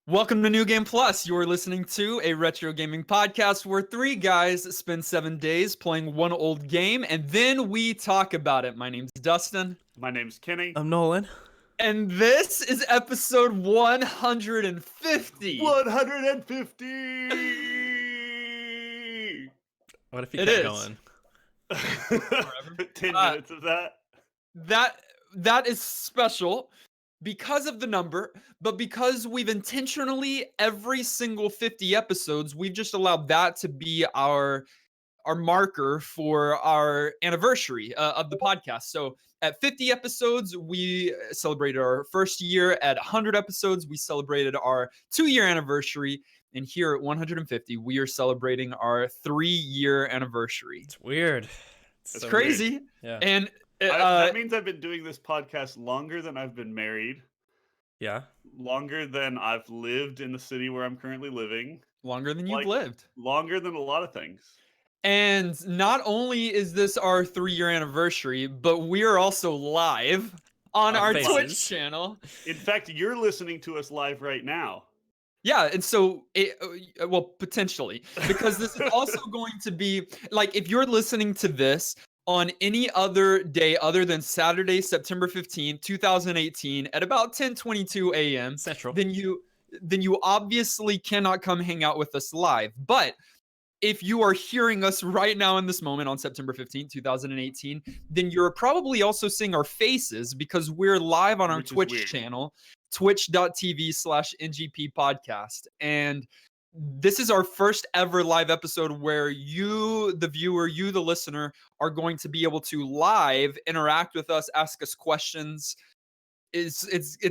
Welcome to New Game Plus. You're listening to a retro gaming podcast where three guys spend 7 days playing one old game and then we talk about it. My name's Dustin. My name's Kenny. I'm Nolan. And this is episode 150. 150! What if you It kept is. going? 10 minutes of that. That is special because of the number, but because we've intentionally every single 50 episodes, we've just allowed that to be our marker for our anniversary of the podcast. So at 50 episodes, we celebrated our first year. At 100 episodes, we celebrated our 2-year anniversary. And here at 150, we are celebrating our 3-year anniversary. It's weird. It's so crazy. Weird. Yeah. And That means I've been doing this podcast longer than I've been married, Yeah. longer than I've lived in the city where I'm currently living, longer than you've like- lived. longer than a lot of things. And not only is this our 3-year anniversary, but we are also live on Our our faces. Twitch channel. In fact, you're listening to us live right now. Yeah, and so, well, potentially, because this is also going to be, like, if you're listening to this on any other day other than Saturday, September 15th, 2018, at about 10:22 a.m., Central. then you obviously cannot come hang out with us live. But if you are hearing us right now in this moment on September 15th, 2018, then you're probably also seeing our faces because we're live on our Which is Twitch weird. channel, twitch.tv/NGP podcast. And this is our first ever live episode where you, the viewer, you, the listener, are going to be able to live interact with us, ask us questions. It's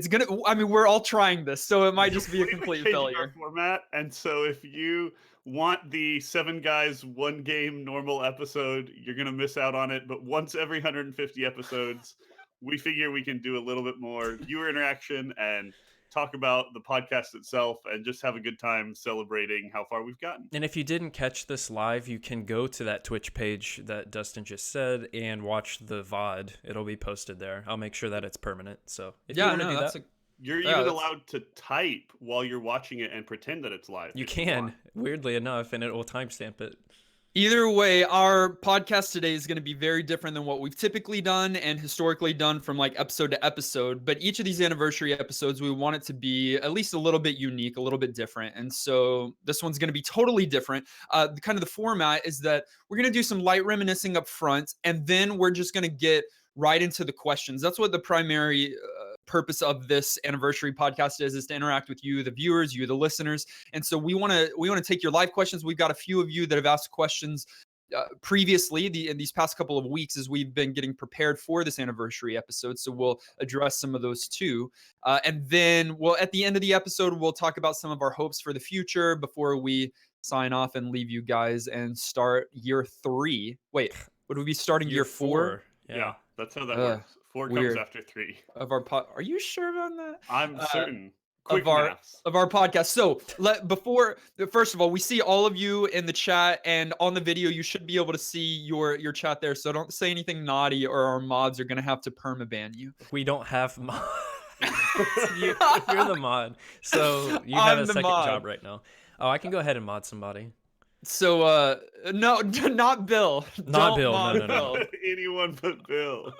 gonna, I mean, we're all trying this, so it might just be a We're complete changing our failure. format, and so if you want the 7 guys, 1 game normal episode, you're gonna miss out on it. But once every 150 episodes, we figure we can do a little bit more viewer interaction and talk about the podcast itself and just have a good time celebrating how far we've gotten. And if you didn't catch this live, you can go to that Twitch page that Dustin just said and watch the VOD. It'll be posted there. I'll make sure that it's permanent. So if you want to do that's that, You're Yeah, even that's- allowed to type while you're watching it and pretend that it's live. you if you can, want. weirdly enough, and it will timestamp it. Either way, our podcast today is going to be very different than what we've typically done and historically done from like episode to episode. But each of these anniversary episodes, we want it to be at least a little bit unique, a little bit different. And so this one's going to be totally different. Kind of the format is that we're going to do some light reminiscing up front, and then we're just going to get right into the questions. That's what the primary purpose of this anniversary podcast is to interact with you, the viewers, you, the listeners. And so we want to take your live questions. We've got a few of you that have asked questions previously in these past couple of weeks as we've been getting prepared for this anniversary episode. So we'll address some of those too. And then at the end of the episode, we'll talk about some of our hopes for the future before we sign off and leave you guys and start year 3. Wait, would we be starting year 4? Yeah, that's how that Ugh, works. 4 weird. comes after 3. Of our pod? Are you sure about that? I'm certain. Quick of our maths. of our podcast. So first of all, we see all of you in the chat, and on the video you should be able to see your chat there. So don't say anything naughty, or our mods are gonna have to permaban you. We don't have mods. You're the mod. So you have I'm a the second mod. job right now. Oh, I can go ahead and mod somebody. So no, not Bill. Not Don't Bill, mod no. Bill. Anyone but Bill.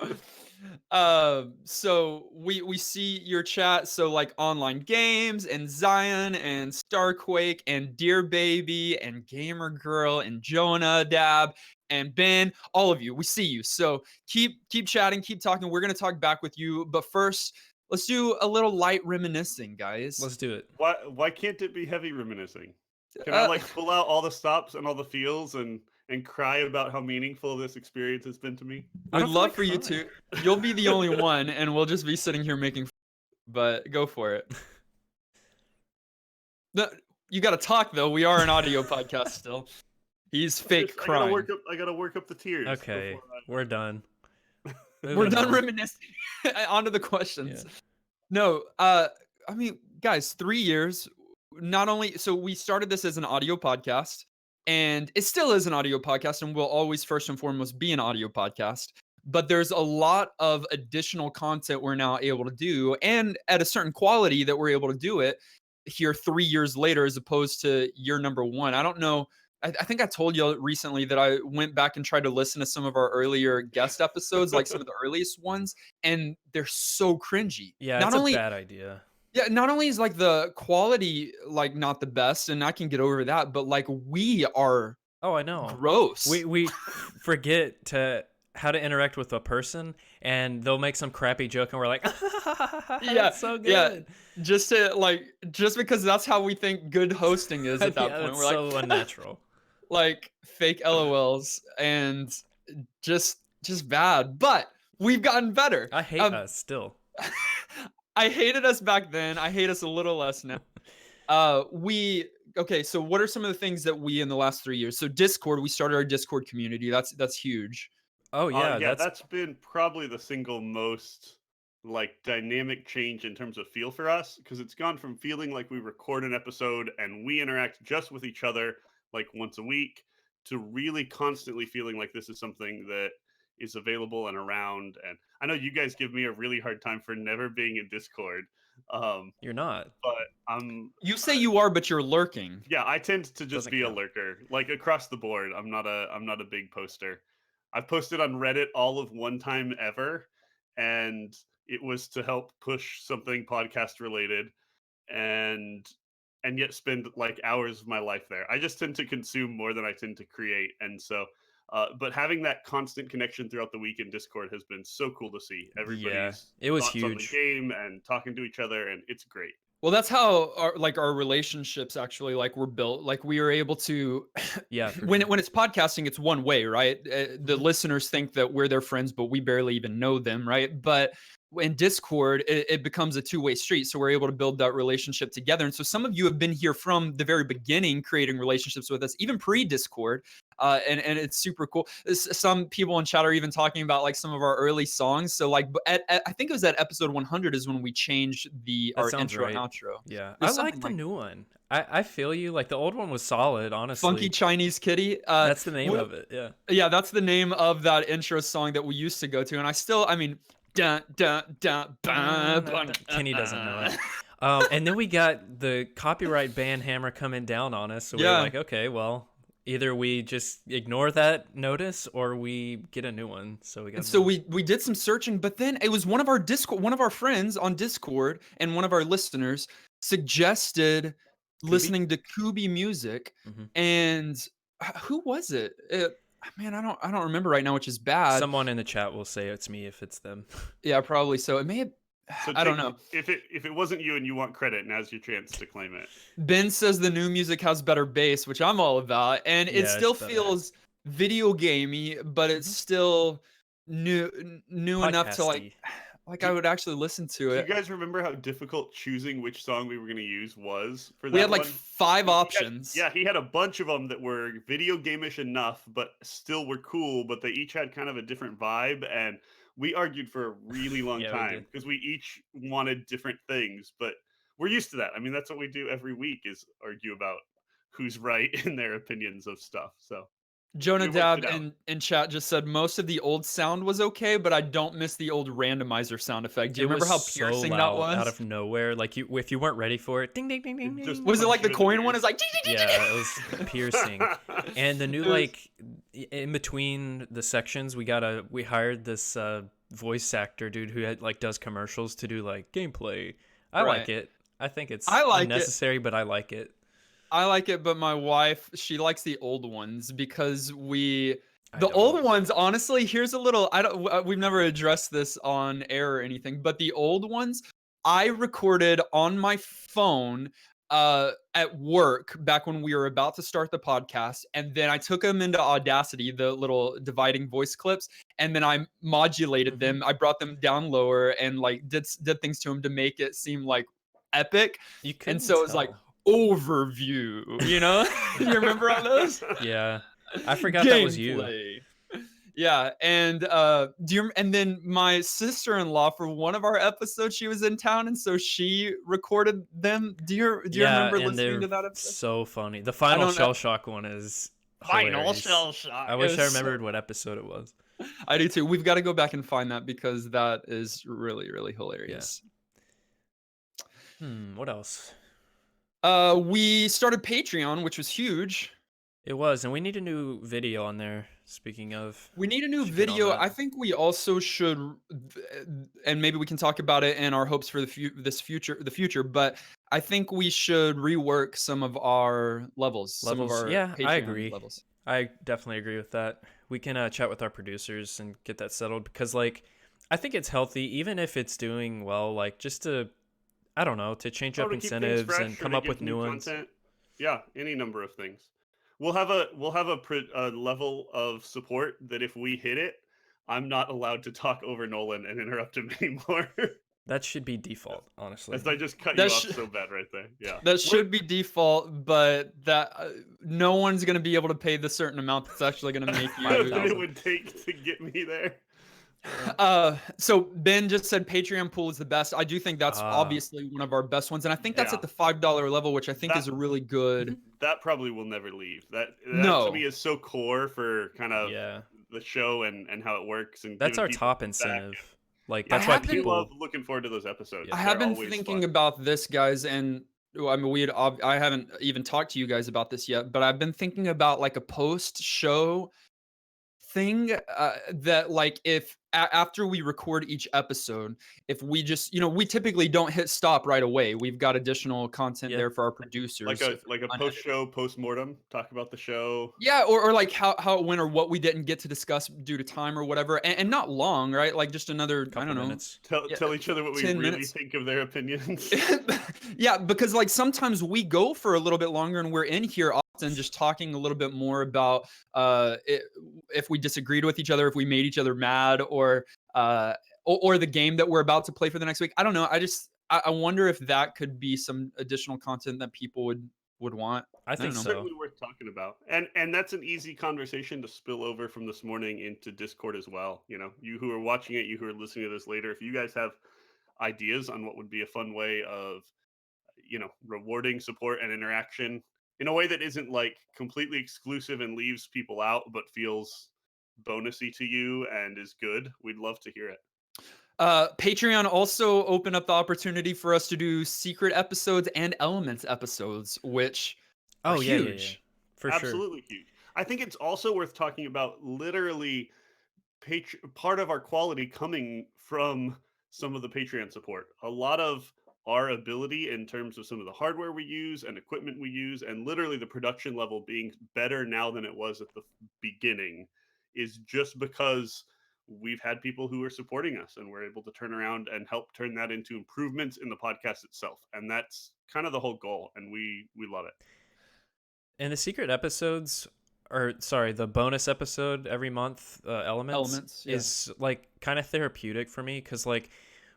So we see your chat. So like online games and Zion and Starquake and Dear Baby and Gamer Girl and Jonah Dab and Ben, all of you, we see you. So keep chatting, keep talking. We're gonna talk back with you, but first, let's do a little light reminiscing, guys. Let's do it. Why can't it be heavy reminiscing? Can I like pull out all the stops and all the feels and cry about how meaningful this experience has been to me? I We'd don't feel love like for you crying. to. You'll be the only one, and we'll just be sitting here making. But go for it. No, you got to talk though. We are an audio podcast still. He's fake crying. I gotta work up the tears. Okay, before I- we're done. We're Moving done on. reminiscing. On to the questions. No, I mean, guys, 3 years. Not only so we started this as an audio podcast, and it still is an audio podcast, and will always first and foremost be an audio podcast. But there's a lot of additional content we're now able to do, and at a certain quality that we're able to do it. here 3 years later as opposed to year number 1. I don't know. I think I told you recently that I went back and tried to listen to some of our earlier guest episodes, like some of the earliest ones, and they're so cringy. Yeah, Not it's a only bad idea. yeah, not only is like the quality like not the best, and I can get over that, but like we are Oh, I know. gross. We forget how to interact with a person, and they'll make some crappy joke, and we're like, Yeah, that's so yeah. good. Just because that's how we think good hosting is at that Yeah, point. that's We're like, so unnatural. like fake LOLs and just bad. But we've gotten better. I hate us still. I hated us back then. I hate us a little less now. Okay, so what are some of the things that we in the last 3 years? So Discord, we started our Discord community. That's huge. Oh yeah, Yeah, that's that's been probably the single most like dynamic change in terms of feel for us because it's gone from feeling like we record an episode and we interact just with each other like once a week to really constantly feeling like this is something that is available and around. And I know you guys give me a really hard time for never being in Discord, um, you're not. but I'm You say you are, but you're lurking. yeah, I tend to just Doesn't be a count. lurker, like across the board. I'm not a big poster. I've posted on Reddit all of one time ever, and it was to help push something podcast related, and yet spend like hours of my life there. I just tend to consume more than I tend to create, and so. But having that constant connection throughout the week in Discord has been so cool to see Yeah, everybody's it was thoughts on the huge. game and talking to each other, and it's great. Well, that's how our relationships actually like were built. Like we are able to Yeah, for when sure. when it's podcasting, it's one way, right? The Mhm. listeners think that we're their friends, but we barely even know them, right? But in Discord, it becomes a two-way street. So we're able to build that relationship together. And so some of you have been here from the very beginning, creating relationships with us, even pre-Discord. And it's super cool. Some people in chat are even talking about like some of our early songs. So like I think it was at episode 100 is when we changed That our sounds intro and right. outro. Yeah, It I was like something the like new one. I feel you. Like the old one was solid, Funky honestly. Chinese Kitty. That's the name of it. Yeah. Yeah, that's the name of that intro song that we used to go to, and I mean, dun dun dun, Kenny doesn't know it. And then we got the copyright ban hammer coming down on us. So we were yeah. like, okay, well, either we just ignore that notice or we get a new one. So we got. And so we did some searching, but then it was one of our friends on Discord, and one of our listeners suggested Kubi? listening to Kubi music, Hmm. and who was it? Man, I don't remember right now, which is bad. Someone in the chat will say it's me if it's them. Yeah, probably so. It may have. So I don't take know. if it wasn't you and you want credit, now's your chance to claim it. Ben says the new music has better bass, which I'm all about, and it Yeah, it's still better. feels video gamey, but it's Mhm. still new enough to Podcasty. like Do, I would actually listen to do you it. guys remember how difficult choosing which song we were going to use was for We that had like one? 5 He had, options. yeah, he had a bunch of them that were video gameish enough, but still were cool. But they each had kind of a different vibe, and we argued for a really long Yeah, we did. time because we each wanted different things. But we're used to that. I mean, that's what we do every week is argue about who's right in their opinions of stuff. So we worked Jonadab it out. in chat just said most of the old sound was okay, but I don't miss the old randomizer sound effect. Do you It was remember how so piercing that loud out was? of nowhere. Like if you weren't ready for it, ding ding ding ding It just ding. Was it punch like you the in the coin one? ears. It's like Yeah, it was piercing. And the new It was- like in between the sections, we hired this voice actor dude who does commercials to do like gameplay. I like right. it. I think it's I like it. unnecessary, but I like it. I like it, but my wife, she likes the old ones because I the don't. old ones, honestly, here's a little, we've never addressed this on air or anything, but the old ones, I recorded on my phone at work back when we were about to start the podcast. And then I took them into Audacity, the little dividing voice clips, and then I modulated Mhm. them. I brought them down lower and like did things to them to make it seem like epic. You And couldn't so it was like, tell. overview, you know? You remember all those? Yeah. I forgot that was you. Gameplay. Yeah, and and then my sister-in-law for one of our episodes, she was in town, and so she recorded them. Do you Yeah, remember and listening they're to that episode? so funny. The I final don't know. shell shock one is Final hilarious. shell shock. I It wish I was so- remembered what episode it was. I do too. We've got to go back and find that because that is really, really hilarious. What else? We started Patreon, which was huge. It was, and we need a new video on there. Speaking of, We need a new should get on video. that. I think we also should, and maybe we can talk about it in our hopes for the future. But I think we should rework some of our levels, some of Levels, our yeah, I Patreon agree. levels. I definitely agree with that. We can chat with our producers and get that settled because, like, I think it's healthy, even if it's doing well, like, just to, I don't know, to change up To keep things incentives and fresh or come to up give with new ones. content. Yeah, any number of things. We'll have a level of support that if we hit it, I'm not allowed to talk over Nolan and interrupt him anymore. That should be default, honestly. As I just cut That you off sh- so bad right there. Yeah. that should be default, but that no one's gonna be able to pay the certain amount that's actually gonna make you. That it 5,000. would take to get me there. So Ben just said Patreon pool is the best. I do think that's obviously one of our best ones, and I think that's Yeah. at the $5 level, which I think is a really good. That probably will never leave. That No. to me is so core for kind of Yeah, the show and how it works. And that's giving our people top feedback. incentive. Like, Yeah, that's why have been- we love people. looking forward to those episodes. Yeah. I have They're been always thinking fun. about this, guys, and well, I mean, I haven't even talked to you guys about this yet, but I've been thinking about like a post-show thing that like if after we record each episode, if we just we typically don't hit stop right away. We've got additional content Yeah. there for our producers. like a post show post mortem, talk about the show. Yeah, or like how it went or what we didn't get to discuss due to time or whatever, and not long, right? Like just another I don't know. Minutes. Tell each other what we 10 really minutes. think of their opinions. Yeah, because like sometimes we go for a little bit longer and we're in here often just talking a little bit more about if we disagreed with each other, if we made each other mad, or the game that we're about to play for the next week. I don't know. I wonder if that could be some additional content that people would want. I think don't know. so. Certainly worth talking about, and that's an easy conversation to spill over from this morning into Discord as well. You know, you who are watching it, you who are listening to this later, if you guys have ideas on what would be a fun way of rewarding support and interaction in a way that isn't like completely exclusive and leaves people out but feels bonusy to you and is good, we'd love to hear it. Patreon also opened up the opportunity for us to do secret episodes and elements episodes, which are huge. For Absolutely sure. huge. I think it's also worth talking about literally part of our quality coming from some of the Patreon support. A lot of our ability in terms of some of the hardware we use and equipment we use, and literally the production level being better now than it was at the beginning, is just because we've had people who are supporting us and we're able to turn around and help turn that into improvements in the podcast itself. And that's kind of the whole goal. And we love it. And the secret episodes, or sorry, the bonus episode every month, elements yeah. is like kind of therapeutic for me because like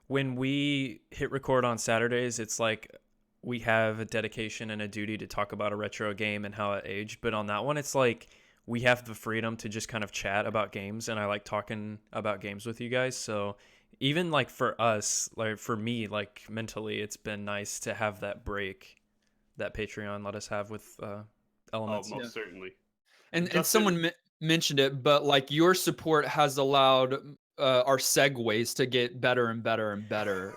when we hit record on Saturdays, it's like we have a dedication and a duty to talk about a retro game and how it aged. But on that one, it's like we have the freedom to just kind of chat about games, and I like talking about games with you guys. So even like for us, like for me, like mentally, it's been nice to have that break that Patreon let us have with elements. Most certainly. And someone mentioned it, but like your support has allowed our segues to get better and better and better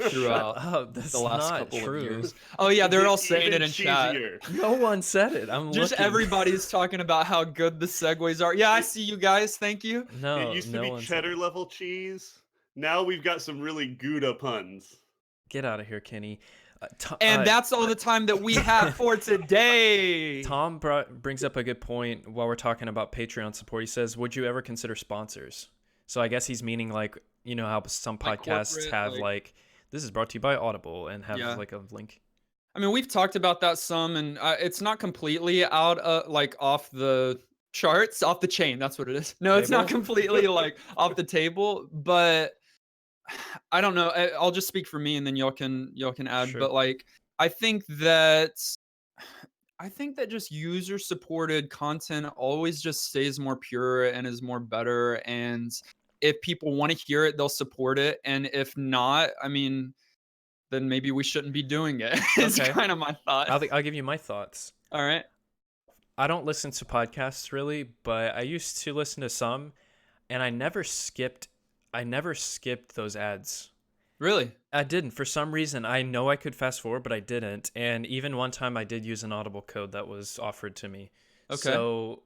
throughout That's the last not couple true. of years. Oh yeah, they're all saying it in chat. No one said it. I'm just looking. Everybody's talking about how good the segues are. Yeah, I see you guys. Thank you. No, it used to no be one cheddar level cheese. Now we've got some really Gouda puns. Get out of here, Kenny. And that's all the time that we have for today. Tom brings up a good point while we're talking about Patreon support. He says, would you ever consider sponsors? So I guess he's meaning like, you know how some podcasts have like, this is brought to you by Audible and have like a link. I mean, we've talked about that some, and it's not completely out like off the charts, off the chain. That's what it is. No, it's not completely like off the table, but I don't know. I'll just speak for me, and then y'all can add. Sure. But like, I think that just user supported content always just stays more pure and is more better. And if people want to hear it, they'll support it. And if not, I mean, then maybe we shouldn't be doing it. It's kind of my thought. I'll give you my thoughts. All right. I don't listen to podcasts really, but I used to listen to some, and I never skipped those ads. Really? I didn't. For some reason, I know I could fast forward, but I didn't. And even one time I did use an Audible code that was offered to me. Okay. So,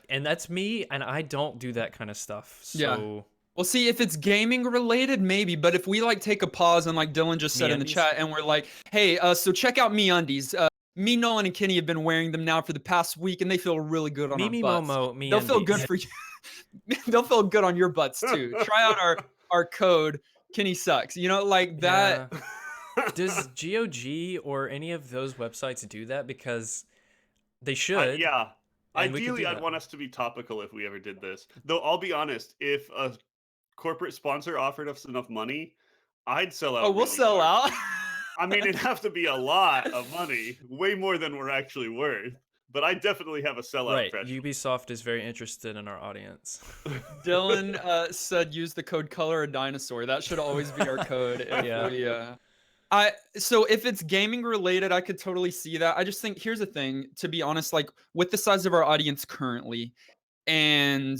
and that's me, and I don't do that kind of stuff. Yeah. So, Well, see, if it's gaming related, maybe. But if we like take a pause and like Dylan just said in the MeUndies? chat, and we're like, hey, so check out MeUndies. Me, Nolan, and Kenny have been wearing them now for the past week, and they feel really good on our Mimi butts. Momo, They'll feel good MeUndies. for you. They'll feel good on your butts too. Try out our code. Kenny sucks. You know, like that. Yeah. Does GOG or any of those websites do that? Because they should. Yeah. And we could Ideally, do I'd that. want us to be topical if we ever did this. Though I'll be honest, if a corporate sponsor offered us enough money, I'd sell Oh, out we'll really sell hard. out. I mean, it'd have to be a lot of money, way more than we're actually worth. But I definitely have a sellout Right. threshold. Ubisoft is very interested in our audience. Dylan said use the code color a dinosaur. That should always be our code. If Yeah. we, so if it's gaming related, I could totally see that. I just think here's the thing, to be honest, like with the size of our audience currently and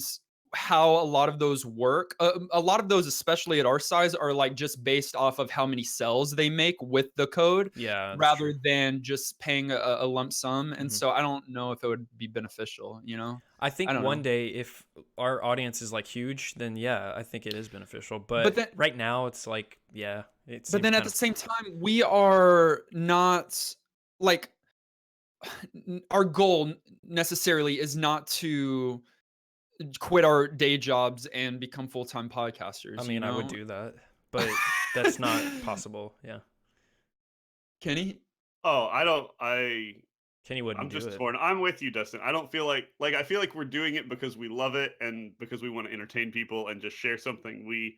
how a lot of those work, a lot of those, especially at our size, are like just based off of how many cells they make with the code Yeah, that's rather true. than just paying a lump sum. And Mhm. so I don't know if it would be beneficial, you know? I think I don't one know. day, if our audience is like huge, then yeah, I think it is beneficial. But, But then, right now, it's like, yeah, it but seems then at kind the of. same time, we are not like our goal necessarily is not to quit our day jobs and become full-time I podcasters, you mean, I would know? do that, but that's not possible. Yeah, Kenny? Oh, Kenny wouldn't I'm do just it. torn. I'm with you, Dustin. I don't feel like I feel like we're doing it because we love it and because we want to entertain people and just share something we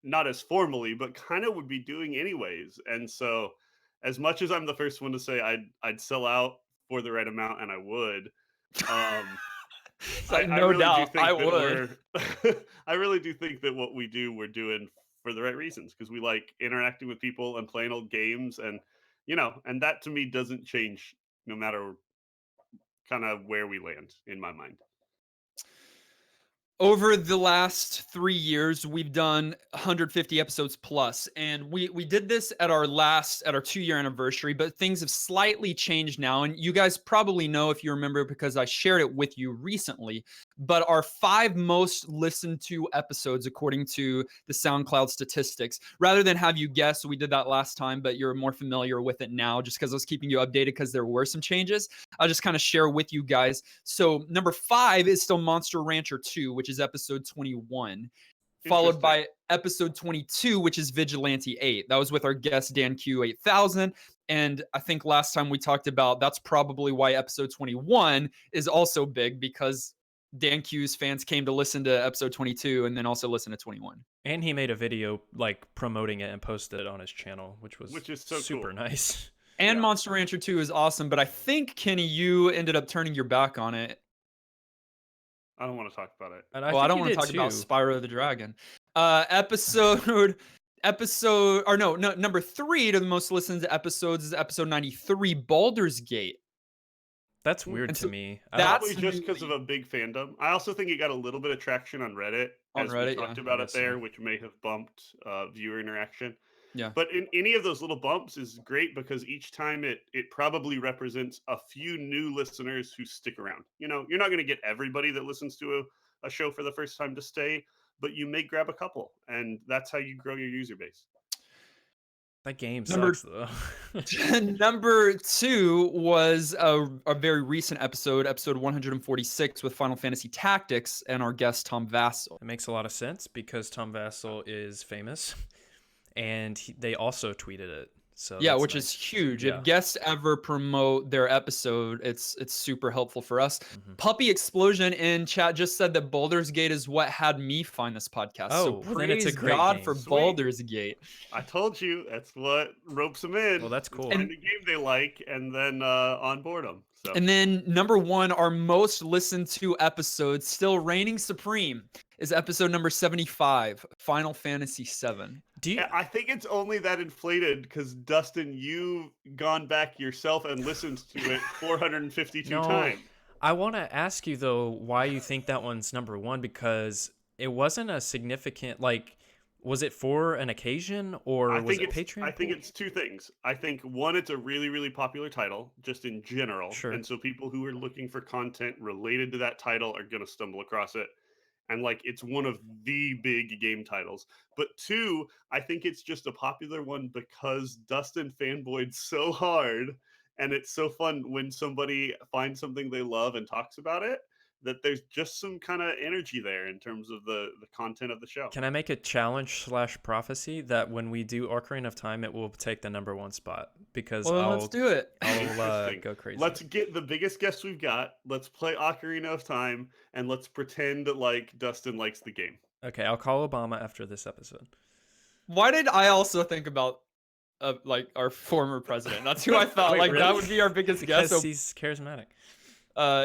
not as formally, but kind of would be doing anyways. And so, as much as I'm the first one to say I'd sell out for the right amount, and I would, um, It's I, like, I no really do doubt, I think that would. I really do think that what we do, we're doing for the right reasons because we like interacting with people and playing old games, and and that to me doesn't change no matter kind of where we land in my mind. Over the last 3 years, we've done 150 episodes plus, and we did this at our 2-year anniversary, but things have slightly changed now, and you guys probably know if you remember because I shared it with you recently, but our 5 most listened to episodes according to the SoundCloud statistics. Rather than have you guess, we did that last time, but you're more familiar with it now just because I was keeping you updated because there were some changes. I'll just kind of share with you guys. So number 5 is still Monster Rancher 2, which is episode 21, followed Interesting. by episode 22, which is Vigilante 8. That was with our guest Dan Q 8000. And I think last time we talked about that's probably why episode 21 is also big because Dan Q's fans came to listen to episode 22 and then also listen to 21. And he made a video like promoting it and posted it on his channel, which was Which is so super cool. nice. And Yeah. Monster Rancher 2 is awesome, but I think, Kenny, you ended up turning your back on it. I don't want to talk about it. And Well, I think don't you want to did talk about too. Spyro the Dragon. Number 3 to the most listened to episodes is episode 93, Baldur's Gate. That's weird And to so me. Probably that's just because of really a big fandom. I also think it got a little bit of traction on Reddit on as we Reddit, yeah. talked I about it guess so. there, which may have bumped viewer interaction. Yeah. But in any of those little bumps is great because each time it probably represents a few new listeners who stick around. You're not going to get everybody that listens to a show for the first time to stay, but you may grab a couple, and that's how you grow your user base. That game Number sucks though. Number 2 was a very recent episode 146 with Final Fantasy Tactics and our guest Tom Vassell. It makes a lot of sense because Tom Vassell is famous, and they also tweeted it. So Yeah, that's which is nice. huge. Yeah. If guests ever promote their episode, it's super helpful for us. Mhm. Puppy Explosion in chat just said that Baldur's Gate is what had me find this podcast. So Oh, well, then it's a praise great God game. for Sweet. Baldur's Gate. I told you that's what ropes them in. Well, that's cool. Find a game they like and then onboard them. So And then number 1, our most listened to episode, still reigning supreme, is episode number 75, Final Fantasy 7. Do you? I think it's only that inflated because Dustin, you've gone back yourself and listened to it 452 No. times. I want to ask you though why you think that one's number 1 because it wasn't a significant like Was it for an occasion or was it Patreon? I think it's two things. I think one, it's a really, really popular title just in general. Sure. And so people who are looking for content related to that title are going to stumble across it. And like it's one of the big game titles. But two, I think it's just a popular one because Dustin fanboyed so hard, and it's so fun when somebody finds something they love and talks about it, that there's just some kind of energy there in terms of the content of the show. Can I make a challenge / prophecy that when we do Ocarina of Time, it will take the #1 spot? Because Well, let's do it. I'll Interesting. go crazy. Let's get the biggest guest we've got. Let's play Ocarina of Time, and let's pretend like Dustin likes the game. Okay, I'll call Obama after this episode. Why did I also think about like our former president? That's who I thought. Wait, like really? that would be our biggest Because guest. So, he's charismatic.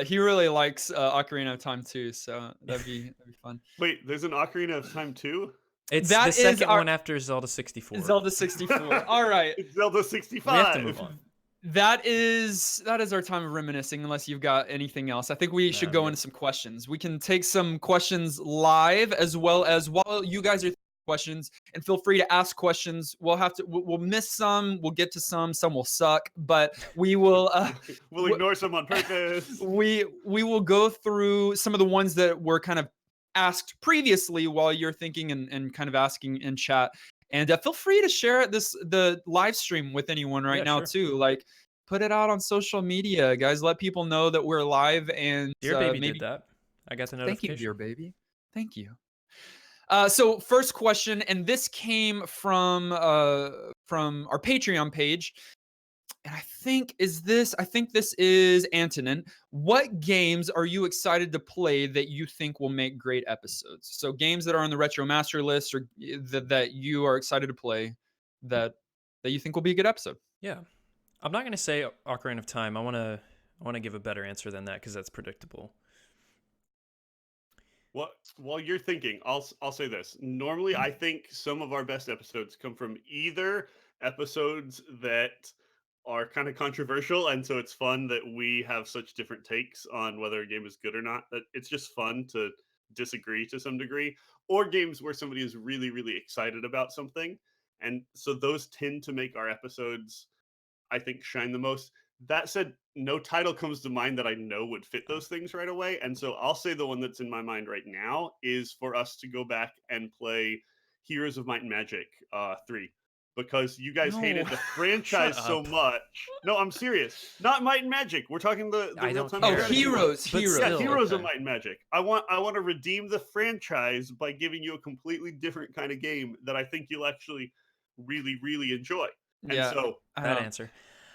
he really likes Ocarina of Time too, so that'd be fun. Wait, there's an Ocarina of Time too? It's That the is second our- one after Zelda 64. Zelda 64. All right. It's Zelda We 65. have to move on. That is our time of reminiscing, unless you've got anything else. I think we should No, go I'm into some questions. We can take some questions live, as well as while you guys are thinking of questions, and feel free to ask questions. We'll miss some, we'll get to some will suck, but we will We'll ignore some on purpose. we will go through some of the ones that were kind of asked previously while you're thinking and kind of asking in chat. And feel free to share the live stream with anyone right Yeah, now sure. too. Like, put it out on social media, guys. Let people know that we're live. And Dear Baby maybe did that. I got the thank you, notification. dear baby. Thank you. So first question, and this came from our Patreon page. And I think this is Antonin. What games are you excited to play that you think will make great episodes? So games that are on the Retro Master list, or that you are excited to play, that you think will be a good episode. Yeah. I'm not going to say Ocarina of Time. I want to give a better answer than that because that's predictable. While you're thinking, I'll say this. Normally, I think some of our best episodes come from either episodes that are kind of controversial, and so it's fun that we have such different takes on whether a game is good or not. That it's just fun to disagree to some degree, or games where somebody is really, really excited about something, and so those tend to make our episodes, I think, shine the most. That said, no title comes to mind that I know would fit those things right away. And so I'll say the one that's in my mind right now is for us to go back and play Heroes of Might and Magic 3. Because you guys hated No. the franchise Shut so up. much. No, I'm serious. Not Might and Magic. We're talking the I real don't time. care. Oh, Heroes. But Heroes. Yeah, still, Heroes of okay. Might and Magic. I want to redeem the franchise by giving you a completely different kind of game that I think you'll actually really, really enjoy. And Yeah. so Bad answer.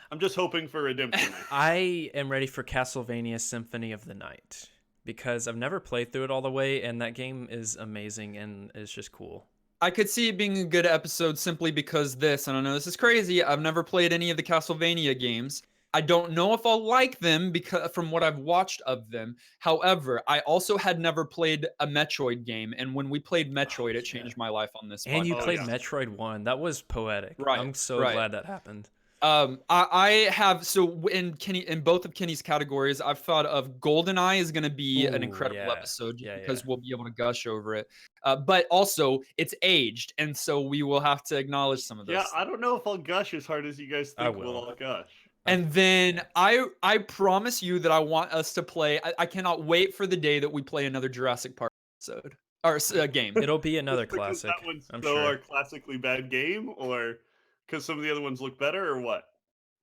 I'm just hoping for redemption. I am ready for Castlevania Symphony of the Night because I've never played through it all the way, and that game is amazing and it's just cool. I could see it being a good episode simply because and I know this is crazy, I've never played any of the Castlevania games. I don't know if I'll like them because from what I've watched of them. However, I also had never played a Metroid game, and when we played Metroid, it changed my life on this And you podcast. played Metroid 1. That was poetic. Right, I'm so right. glad that happened. I have, so in both of Kenny's categories, I've thought of GoldenEye is going to be an Ooh, incredible yeah. episode Yeah, because yeah. we'll be able to gush over it. But also it's aged, and so we will have to acknowledge some of those. Yeah, I don't know if I'll gush as hard as you guys I think will. we'll all gush. And then I promise you that I want us to play. I cannot wait for the day that we play another Jurassic Park episode or game. It'll be another Just because classic. that one's I'm so sure. our classically bad game, or because some of the other ones look better, or what?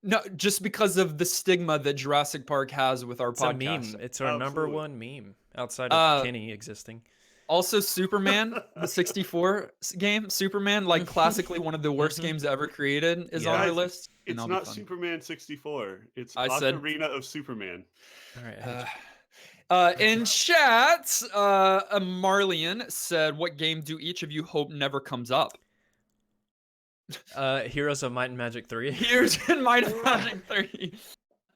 No, just because of the stigma that Jurassic Park has with our It's a podcast. meme. It's our number Absolutely. one meme outside of Uh, Kenny existing. Also, Superman, the 64 game, Superman, like classically one of the worst games ever created, is on Yeah. our Guys, list. and It's that'll be not fun. Superman 64. It's I said- Ocarina of Superman. All right. In chat, Marlian said, "What game do each of you hope never comes up?" Heroes of Might and Magic 3. Here's in Might and Magic 3.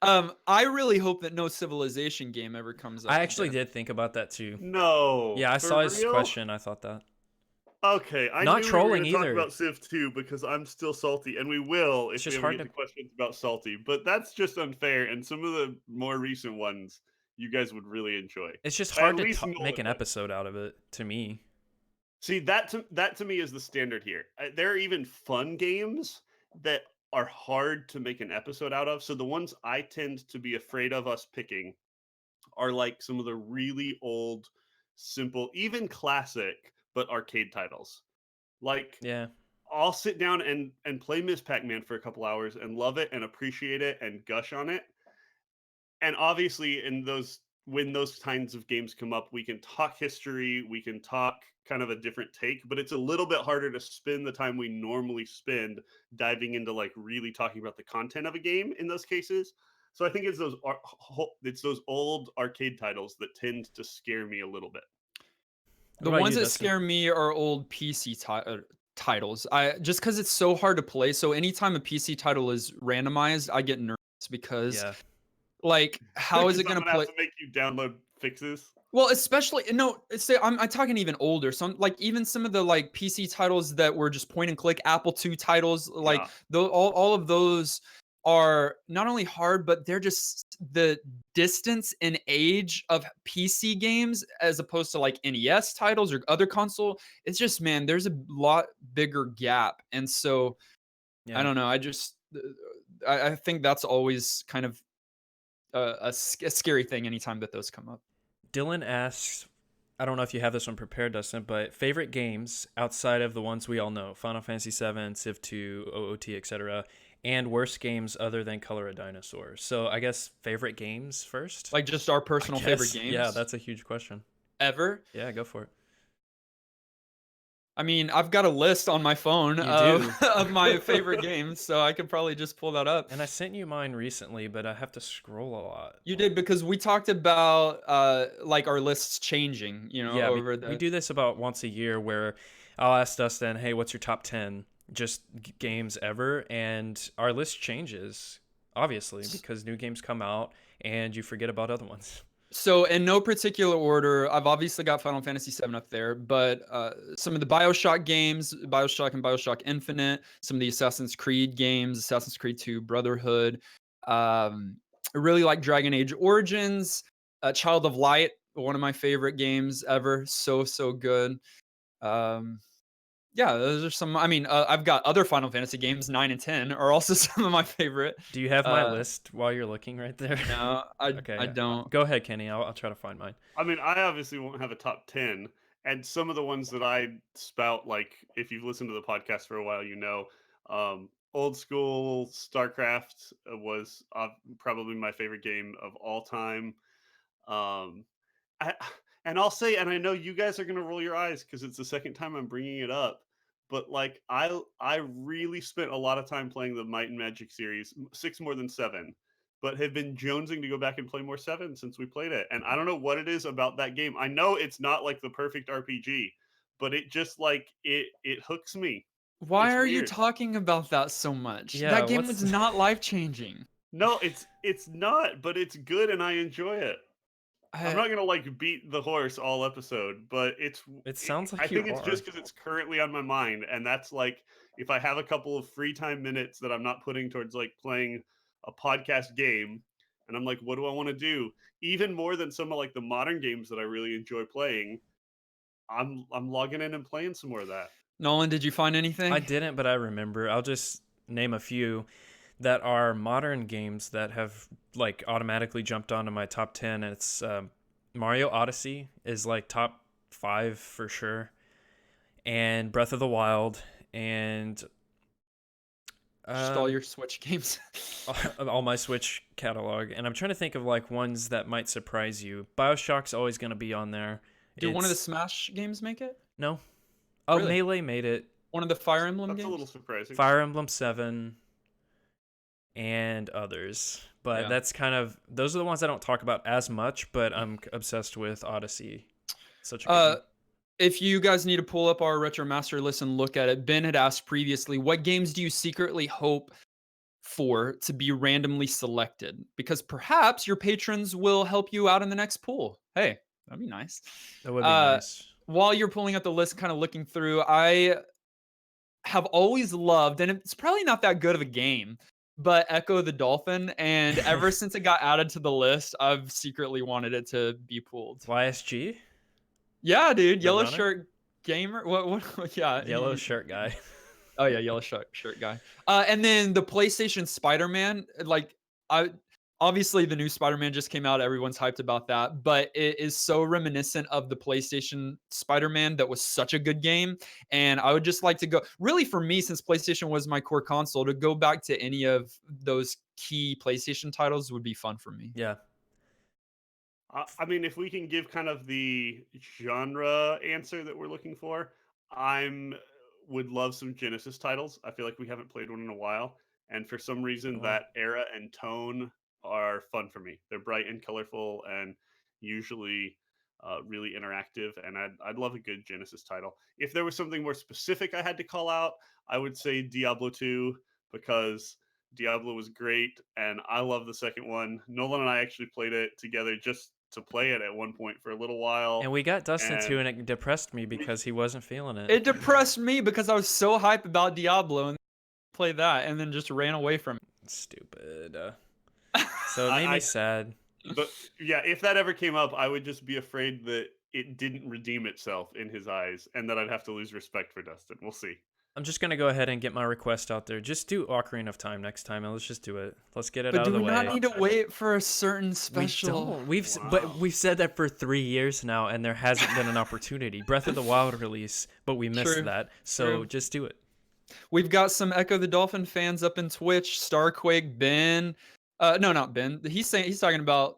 I really hope that no Civilization game ever comes up. I actually again. did think about that too. No. Yeah, I for saw his real? question. I thought that. Okay, I Not knew trolling we were gonna either. talk about Civ 2 because I'm still salty, and we will It's if we just ever hard get to- to questions about salty. But that's just unfair, and some of the more recent ones you guys would really enjoy. It's just At hard to least make an Nolan would. episode out of it to me. See, that to me is the standard here. There are even fun games that are hard to make an episode out of. So the ones I tend to be afraid of us picking are like some of the really old, simple, even classic, but arcade titles. Like Yeah. I'll sit down and play Miss Pac-Man for a couple hours and love it and appreciate it and gush on it. And obviously in those when those kinds of games come up, we can talk history, we can talk kind of a different take, but it's a little bit harder to spend the time we normally spend diving into like really talking about the content of a game in those cases. So I think it's those old arcade titles that tend to scare me a little bit. What The about ones you, that Dustin? scare me are old titles. I just because it's so hard to play. So anytime a PC title is randomized, I get nervous because Yeah. like how is Because it I'm going to gonna have play? to make you download fixes. Well, especially no, say I'm talking even older. Some like even some of the like PC titles that were just point and click Apple II titles, like Yeah. all of those are not only hard, but they're just the distance and age of PC games as opposed to like NES titles or other console. It's just man, there's a lot bigger gap, and so I Yeah. don't know. I think that's always kind of a scary thing anytime that those come up. Dylan asks, I don't know if you have this one prepared, Dustin, but favorite games outside of the ones we all know, Final Fantasy VII, Civ 2, OOT, etc., and worst games other than Color a Dinosaur. So I guess favorite games first? Like just our I personal favorite guess, games. yeah, that's a huge question. Ever. Yeah, go for it. I mean, I've got a list on my phone You of do. of my favorite games, so I could probably just pull that up. And I sent you mine recently, but I have to scroll a lot. You did because we talked about like our lists changing, you know, Yeah, over we the do this about once a year where I'll ask Dustin, hey, what's your top 10 just games ever? And our list changes, obviously, because new games come out and you forget about other ones. So in no particular order, I've obviously got Final Fantasy VII up there, but some of the BioShock games, BioShock and BioShock Infinite, some of the Assassin's Creed games, Assassin's Creed 2, Brotherhood. I really like Dragon Age Origins, Child of Light, one of my favorite games ever. So good. Um, yeah, those are some. I mean, I've got other Final Fantasy games, 9 and 10 are also some of my favorite. Do you have my Uh, list while you're looking right there? no, I Okay, don't. go ahead, Kenny. I'll try to find mine. I mean, I obviously won't have a top 10. And some of the ones that I spout, like if you've listened to the podcast for a while, you know, old school StarCraft was probably my favorite game of all time. Um, I, and I'll say, and I know you guys are gonna roll your eyes because it's the second time I'm bringing it up, but like I really spent a lot of time playing the Might and Magic series, six more than seven, but have been jonesing to go back and play more seven since we played it. And I don't know what it is about that game. I know it's not like the perfect RPG, but it just like it hooks me. Why It's are you weird. talking about that so much? Yeah, That game what's was not life changing. No, it's not, but it's good and I enjoy it. I'm not gonna like beat the horse all episode, but it sounds I like you think it's are. just because it's currently on my mind, and that's like if I have a couple of free time minutes that I'm not putting towards like playing a podcast game, and I'm like, what do I want to do? Even more than some of like the modern games that I really enjoy playing, I'm logging in and playing some more of that. Nolan, did you find I anything? didn't, but I remember. I'll just name a few that are modern games that have like automatically jumped onto my top 10. And it's Mario Odyssey is like top 5 for sure, and Breath of the Wild, and Just all your Switch games. all my Switch catalog. And I'm trying to think of like ones that might surprise you. BioShock's always going to be on there. Did one of the Smash games make it? No. Oh, Really? Melee made it. One of the Fire Emblem That's a little games? surprising. Fire Emblem 7 and others. But Yeah. that's kind of, those are the ones I don't talk about as much, but I'm obsessed with Odyssey. Such a good one. If you guys need to pull up our Retro Master list and look at it, Ben had asked previously, what games do you secretly hope for to be randomly selected? Because perhaps your patrons will help you out in the next pool. Hey, that'd be nice. That would be nice. While you're pulling up the list, kind of looking through, I have always loved, and it's probably not that good of a game, but Echo the Dolphin. And ever since it got added to the list, I've secretly wanted it to be pulled. YSG? Yeah, dude, The Yellow runner? Shirt gamer. What? Yeah. Yellow shirt guy. Oh yeah, yellow shirt guy. And then the PlayStation Spider-Man, like I obviously the new Spider-Man just came out. Everyone's hyped about that, but it is so reminiscent of the PlayStation Spider-Man that was such a good game. And I would just like to go really for me, since PlayStation was my core console, to go back to any of those key PlayStation titles would be fun for me. Yeah. I mean, if we can give kind of the genre answer that we're looking for, I'm would love some Genesis titles. I feel like we haven't played one in a while, and for some reason, Wow. that era and tone are fun for me. They're bright and colorful, and usually really interactive. And I'd love a good Genesis title. If there was something more specific I had to call out, I would say Diablo 2 because Diablo was great, and I love the second one. Nolan and I actually played it together just to play it at one point for a little while. And we got Dustin too, And and it depressed me we, because he wasn't feeling it. It depressed me because I was so hyped about Diablo and play that, and then just ran away from Stupid. it. So it made me I sad. but yeah, if that ever came up, I would just be afraid that it didn't redeem itself in his eyes, and that I'd have to lose respect for Dustin. We'll see. I'm just gonna go ahead and get my request out there. Just do Ocarina of Time next time, and let's just do it. Let's get it But out do of the we way. not need to wait for a certain We special? don't. But Wow. we've said that for 3 years now, and there hasn't been an opportunity. Breath of the Wild release, but we missed True, that. So true. just do it. We've got some Echo the Dolphin fans up in Twitch. Starquake, Ben. No, not Ben. He's talking about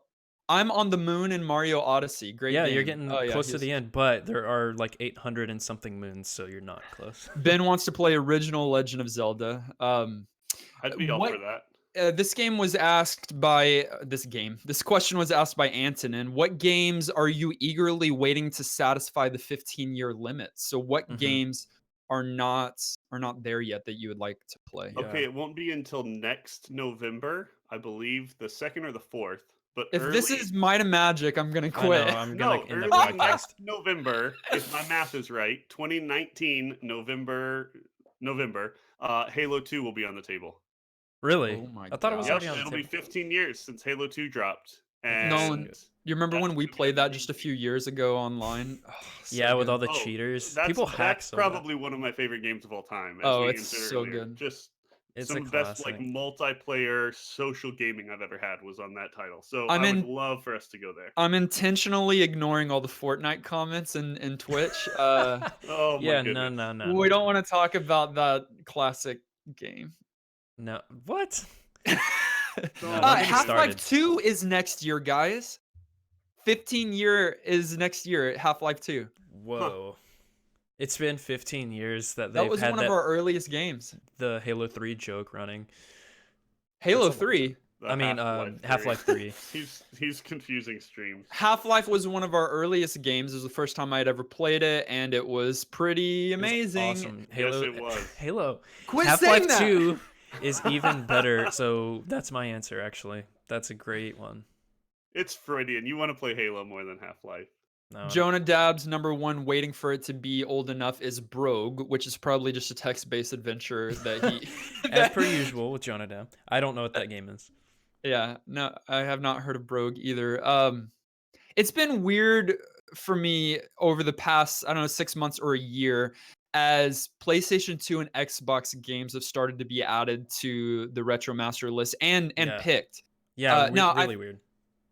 I'm on the moon in Mario Odyssey. Great Yeah, game. you're getting Oh yeah, close to the end, but there are like 800 and something moons, so you're not close. Ben wants to play original Legend of Zelda. I'd be all for that. This game was asked by This question was asked by Antonin. What games are you eagerly waiting to satisfy the 15-year limit? So what Mhm. games are not there yet that you would like to play? Yeah. Okay, it won't be until next November, I believe, the 2nd or the 4th. But If this early, is Might of Magic, I'm gonna I know. quit. I'm gonna no, end the early podcast. next November, if my math is right, 2019 November, Halo 2 will be on the table. Really? Oh my I thought it was gosh. already Yep, on the it'll be table. 15 years since Halo 2 dropped. That's Nolan, And good. you remember that's when we gonna be played that amazing. just a few years ago online? Oh, so Yeah, with good. all the Oh, cheaters. that's People hack that's so bad. probably one of my favorite games of all time, as Oh, we it's answered so earlier. good. Just It's some a of the best like classic. multiplayer social gaming I've ever had was on that title. So I'm I would in love for us to go there. I'm intentionally ignoring all the Fortnite comments in Twitch. Oh my Yeah, goodness. no. We don't want to talk about that classic game. No. What? No, don't get me Half-Life started. 2 is next year, guys. 15-year is next year, Half-Life 2. Whoa. It's been 15 years that That they've was had one of our earliest games. the Halo 3 joke running. Halo That's a lot. 3. The I mean, Half-Life 3. He's confusing streams. Half-Life was one of our earliest games. It was the first time I had ever played it, and it was pretty It was amazing. awesome. Yes, it was. Halo. Quit saying Half-Life that! 2 is even better. So that's my answer, actually. That's a great one. It's Freudian. You want to play Halo more than Half-Life. No, Jonah Dab's number one, waiting for it to be old enough, is Brogue, which is probably just a text-based adventure that he. as per usual with Jonah Dam. I don't know what that game is. Yeah, no, I have not heard of Brogue either. It's been weird for me over the past, I don't know, 6 months or a year, as PlayStation 2 and Xbox games have started to be added to the Retro Master list and Yeah. picked. Yeah, Now, really weird.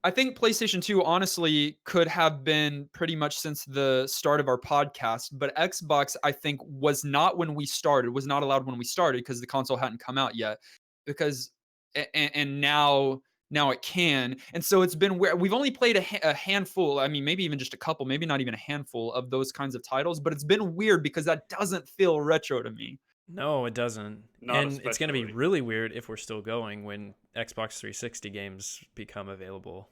I think PlayStation 2 honestly could have been pretty much since the start of our podcast, but Xbox I think was not when we started, was not allowed when we started because the console hadn't come out yet. Because and now it can. And so it's been where we've only played a handful, I mean maybe even just a couple, maybe not even a handful of those kinds of titles, but it's been weird because that doesn't feel retro to me. No, it doesn't. Not And it's going to be especially. really weird if we're still going when Xbox 360 games become available.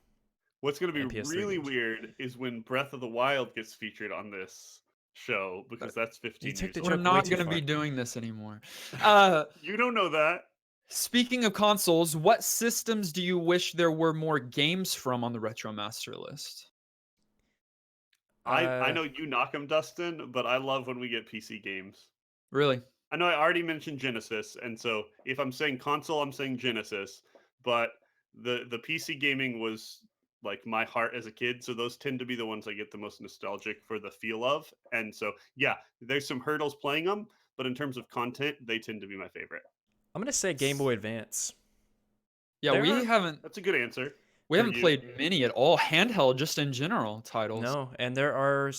What's going to And be PS3 really games. weird is when Breath of the Wild gets featured on this show because that's 15 You took years the old. We're joke way not too going to be far. doing this anymore. You don't know that. Speaking of consoles, what systems do you wish there were more games from on the Retro Master list? I know you knock them, Dustin, but I love when we get PC games. Really? I know I already mentioned Genesis, and so if I'm saying console, I'm saying Genesis, but the PC gaming was like my heart as a kid. So those tend to be the ones I get the most nostalgic for the feel of. And so yeah, there's some hurdles playing them, but in terms of content, they tend to be my favorite. I'm gonna say Game Boy Advance. Yeah, There are That's a good answer we for haven't you. played many at all handheld, just in general titles. no, and there are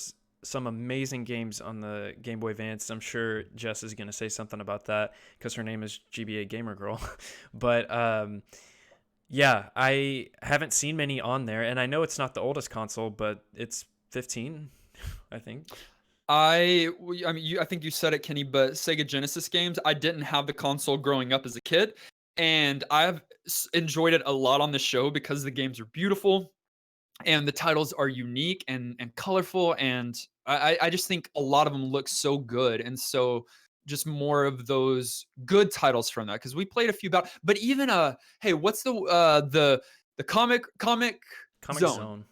some amazing games on the Game Boy Advance. I'm sure Jess is gonna say something about that because her name is GBA Gamer Girl. But yeah, I haven't seen many on there, and I know it's not the oldest console, but it's 15, I think. I mean, I think you said it, Kenny, but Sega Genesis games, I didn't have the console growing up as a kid, and I've enjoyed it a lot on the show because the games are beautiful and the titles are unique and colorful, and I just think a lot of them look so good, and so just more of those good titles from that because we played a few about, but even hey, what's the comic Comic zone? Zone.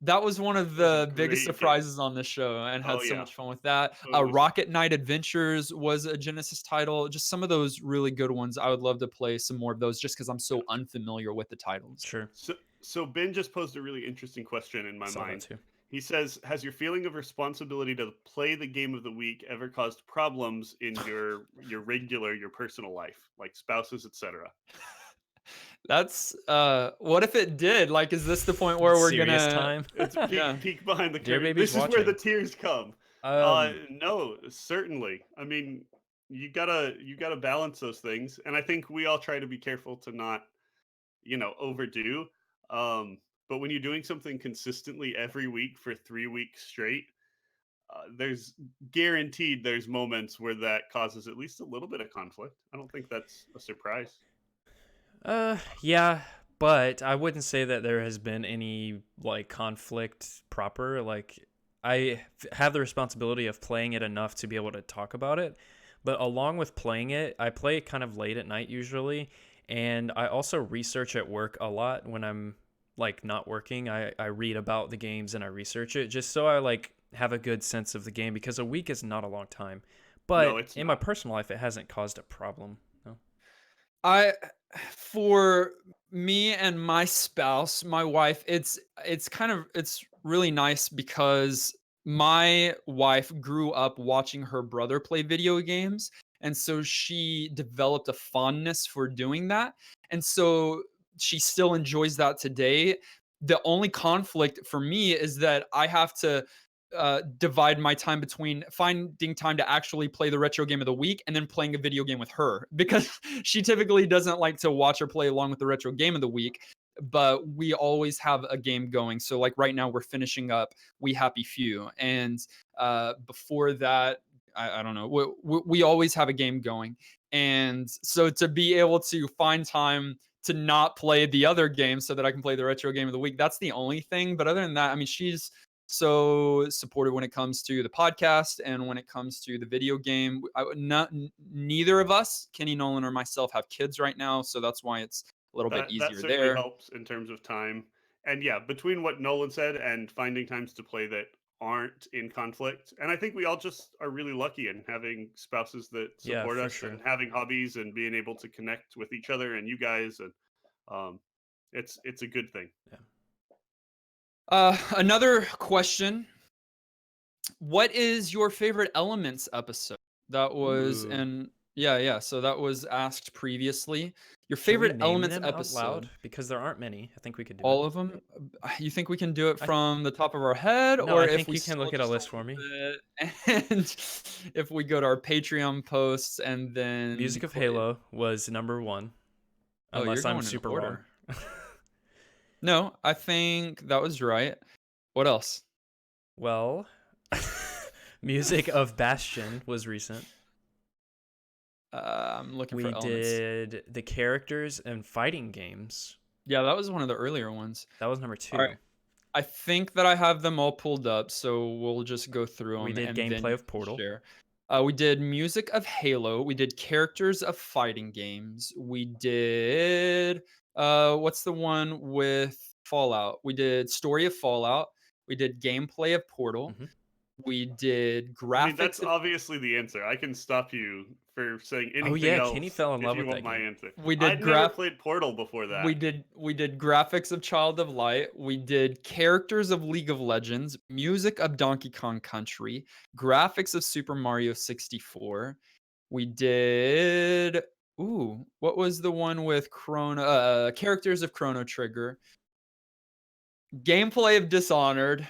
That was one of That was a the biggest great game. surprises on this show and Oh had so yeah, much fun with that. totally. Rocket Knight Adventures was a Genesis title. Just some of those really good ones. I would love to play some more of those just because I'm Yeah. so unfamiliar with the titles. Sure, So Ben just posed a really interesting question in my saw that mind. too. He says, "Has your feeling of responsibility to play the game of the week ever caused problems in your personal life, like spouses, etc.?" That's what if it did? Like, is this the point where we're Serious gonna time. It's a yeah. peek behind the Dear curtain. baby's This is where the watching. tears come. Um, No, certainly. I mean, you gotta balance those things, and I think we all try to be careful to not, overdo. Um, but when you're doing something consistently every week for 3 weeks straight, there's guaranteed there's moments where that causes at least a little bit of conflict. I don't think that's a surprise. yeah, but I wouldn't say that there has been any like conflict proper. Like have the responsibility of playing it enough to be able to talk about it. But along with playing it, I play it kind of late at night usually, and I also research at work a lot when I'm like not working. I read about the games and I research it just so I like have a good sense of the game because a week is not a long time. No, But it's in my not. personal life, it hasn't caused a problem. No. I for me and my spouse, my wife, it's really nice because my wife grew up watching her brother play video games, and so she developed a fondness for doing that. And so she still enjoys that today. The only conflict for me is that I have to divide my time between finding time to actually play the retro game of the week and then playing a video game with her because she typically doesn't like to watch or play along with the retro game of the week, but we always have a game going. So like right now we're finishing up We Happy Few, and before that, I don't know, we always have a game going, and so to be able to find time to not play the other game so that I can play the retro game of the week, that's the only thing. But other than that, I mean, she's so supportive when it comes to the podcast and when it comes to the video game. Neither of us, Kenny Nolan or myself, have kids right now, so that's why it's a little bit That easier certainly there. helps in terms of time. And yeah, between what Nolan said and finding times to play that aren't in conflict, and I think we all just are really lucky in having spouses that Yeah, support for us sure. and having hobbies and being able to connect with each other and you guys, and um, it's a good thing. Yeah. Another question: what is your favorite Elements episode? That was Ooh. and yeah. So that was asked previously. Your Can we favorite name Elements them out loud? episode? Because there aren't many. I think we could do it. All of them? You think we can do it I from the top of our head, No, or I if think we you can scroll look at a just a list for little me. bit, and if we go to our Patreon post and then Music of Halo was number 1, oh, you're unless I'm going in super wrong. order. No, I think that was right. What else? Well, Music of Bastion was recent. I'm looking for We Elements. did the characters and fighting games. Yeah, that was one of the earlier ones. That was number All 2. right. I think that I have them all pulled up, so we'll just go through We them did and then gameplay you of can Portal. share. We did Music of Halo. We did Characters of Fighting Games. We did what's the one with Fallout? We did Story of Fallout. We did Gameplay of Portal. Mhm. We did I mean, that's Graphics of obviously the answer. I can stop you for saying Oh anything yeah, else Kenny fell in if love you with want that my game. answer. We I'd did never played Portal before that. we did graphics of Child of Light, we did characters of League of Legends, music of Donkey Kong Country, graphics of Super Mario 64. We did what was the one with Chrono characters of Chrono Trigger, gameplay of Dishonored,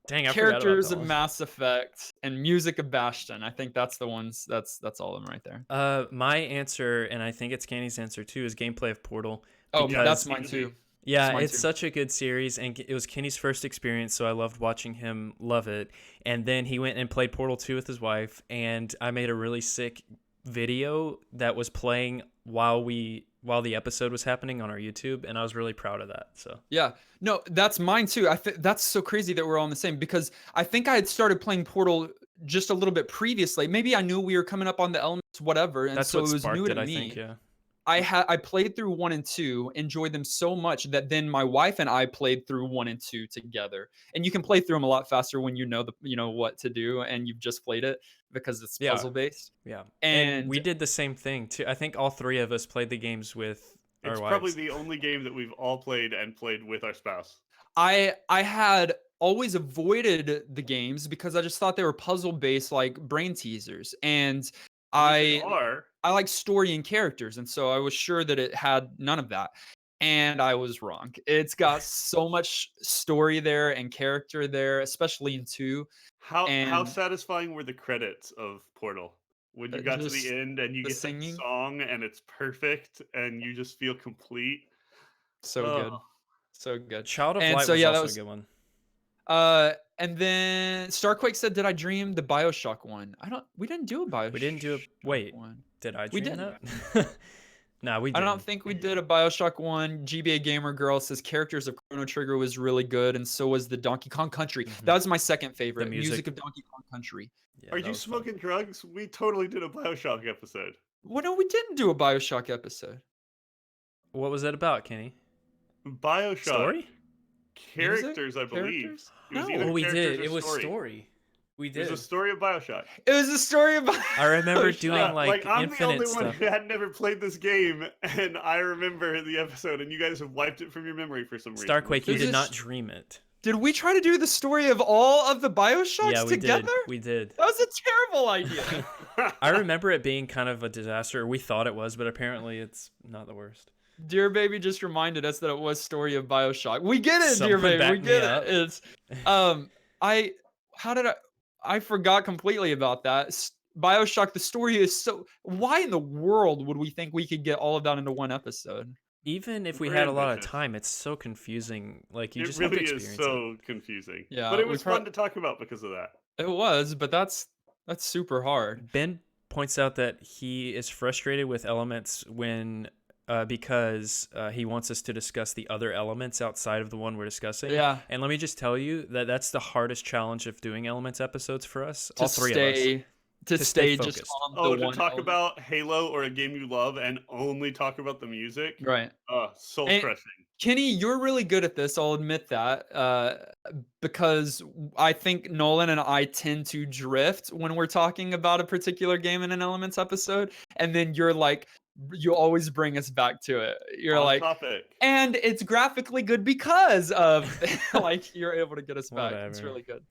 Dang, I forgot about characters that of one. Mass Effect, and music of Bastion. I think that's the ones. That's all of them right there. My answer, and I think it's Kenny's answer too, is gameplay of Portal. Oh, Yeah, that's Because mine easy. too. yeah, That's mine it's too. such a good series, and it was Kenny's first experience, so I loved watching him love it. And then he went and played Portal 2 with his wife, and I made a really sick video that was playing while the episode was happening on our YouTube, and I was really proud of that. So Yeah. No, that's mine too. I think that's so crazy that we're all on the same, because I think I had started playing Portal just a little bit previously. Maybe I knew we were coming up on the elements, whatever, and that's so what it was new sparked to it, I think. me. Yeah. I played through 1 and 2, enjoyed them so much that then my wife and I played through 1 and 2 together. And you can play through them a lot faster when you know what to do and you've just played it, because it's Yeah. puzzle based. Yeah. And we And did the same thing too. I think all three of us played the games with our It's probably wives. the only game that we've all played and played with our spouse. I had always avoided the games because I just thought they were puzzle based, like brain teasers. And I mean, they I are. I like story and characters, and so I was sure that it had none of that. And I was wrong. It's got so much story there and character there, especially in 2. How And satisfying were the credits of Portal? When you got to the just end and you the get that singing, song and it's perfect and you just feel complete. so Oh, good. So good. Child of And Light so was yeah, that also a was good one. and then Starquake said, "Did I dream the BioShock one?" We didn't do a We didn't do a BioShock wait. one. Did I We dream didn't. that? Nah, we I don't didn't. think we did a BioShock 1. GBA Gamer Girl says characters of Chrono Trigger was really good, and so was the Donkey Kong Country. Mhm. That was my second The favorite. Music music. of Donkey Kong Country. Yeah, are that you was fun. smoking drugs? We totally did a Bioshock episode. Well, no, we didn't do a BioShock episode. What was it about, Kenny? Bioshock Story? Music? characters, I believe. Characters? It was No. either Oh, we characters did. or It was story. story. We It was a did. story of Bioshock. It was a story about I remember BioShock. doing Yeah, like I'm the infinite only one stuff. who had never played this game, and I remember the episode, and you guys have wiped it from your memory for some reason. Starquake, you Is did this- not dream it. Did we try to do the story of all of the BioShocks Yeah, we together? did. We did. That was a terrible idea. I remember it being kind of a disaster. We thought it was, but apparently it's not the worst. Dear Baby just reminded us that it was story of BioShock. We get it, Dear Someone Baby. We back me get up. it. It's I how did I forgot completely about that. BioShock, the story is so, why in the world would we think we could get all of that into one episode? Even if we We're had a lot of ambitious. time, it's so confusing. Like you It just have to really is experience it. so confusing. Yeah, but it we was fun to talk about because of that. It was, but that's super hard. Ben points out that he is frustrated with elements when because he wants us to discuss the other elements outside of the one we're discussing. Yeah. And let me just tell you that that's the hardest challenge of doing elements episodes for us. To All three of us. stay to To stay stay just focused. on Oh, the to one talk element. about Halo or a game you love and only talk about the music? Right. Soul And- crushing. Kenny, you're really good at this. I'll admit that, because I think Nolan and I tend to drift when we're talking about a particular game in an Elements episode, and then you're like, you always bring us back to it. You're On like, topic. and it's graphically good because of like you're able to get us back. It's Whatever. really good.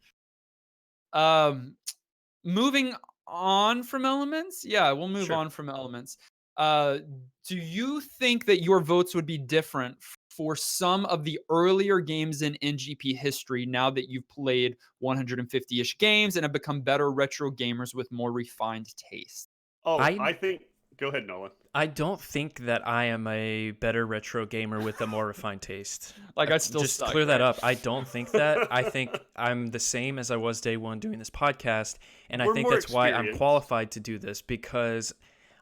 Moving on from Elements, yeah, we'll move Sure. on from Elements. Do you think that your votes would be different for some of the earlier games in NGP history now that you've played 150-ish games and have become better retro gamers with more refined taste? Oh, I- I think. Go ahead, Nolan. I don't think that I am a better retro gamer with a more refined taste. Like, I still just suck, clear that right? up. I don't think that. I think I'm the same as I was day one doing this podcast, and I We're think more that's why I'm experienced. qualified to do this because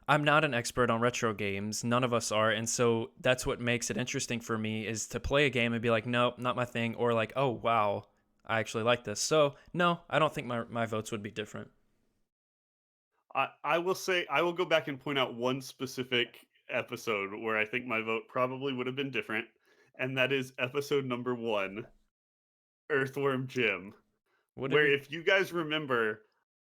I'm not an expert on retro games. None of us are, and so that's what makes it interesting for me is to play a game and be like, nope, not my thing, or like, oh wow, I actually like this. So no, I don't think my votes would be different. I will say I will go back and point out one specific episode where I think my vote probably would have been different, and that is episode number 1, Earthworm Jim. What did Where we- if you guys remember,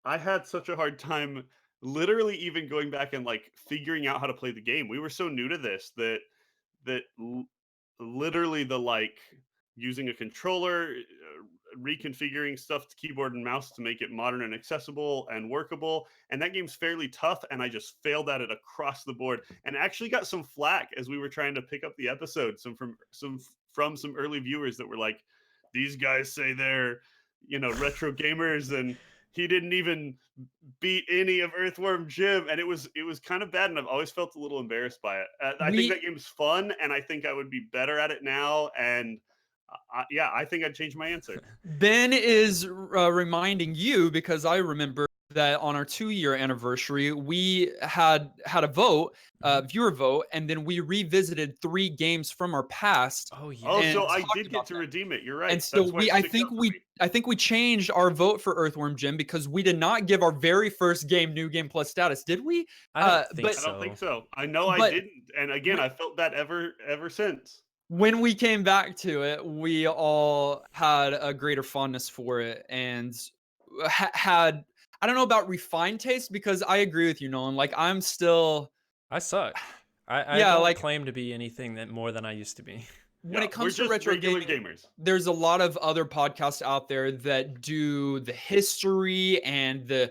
I had such a hard time literally even going back and like figuring out how to play the game. We were so new to this that literally the like using a controller, reconfiguring stuff to keyboard and mouse to make it modern and accessible and workable. And that game's fairly tough, and I just failed at it across the board, and actually got some flack as we were trying to pick up the episode. Some early viewers that were like, "These guys say they're retro gamers, and he didn't even beat any of Earthworm Jim," and it was kind of bad, and I've always felt a little embarrassed by it. I think that We game's fun, and I think I would be better at it now. And yeah, I think I'd change my answer. Ben is reminding you because I remember that on our 2-year anniversary, we had a vote, viewer vote, and then we revisited 3 games from our past Oh Oh, yeah. and so I talked did get about to them. redeem it. You're And right. so That's why it I sticks think out for me. we changed our vote for Earthworm Jim because we did not give our very first game New Game Plus status, did we? I don't think I don't think so. so. I know I But didn't, and again, I felt that ever since. when we came back to it, we all had a greater fondness for it and had I don't know about refined taste because I agree with you, Nolan. Like I'm still, I suck. I yeah, don't like claim to be anything that more than I used to be. when Yeah, it we're comes to just retro regular gaming, gamers. there's a lot of other podcasts out there that do the history and the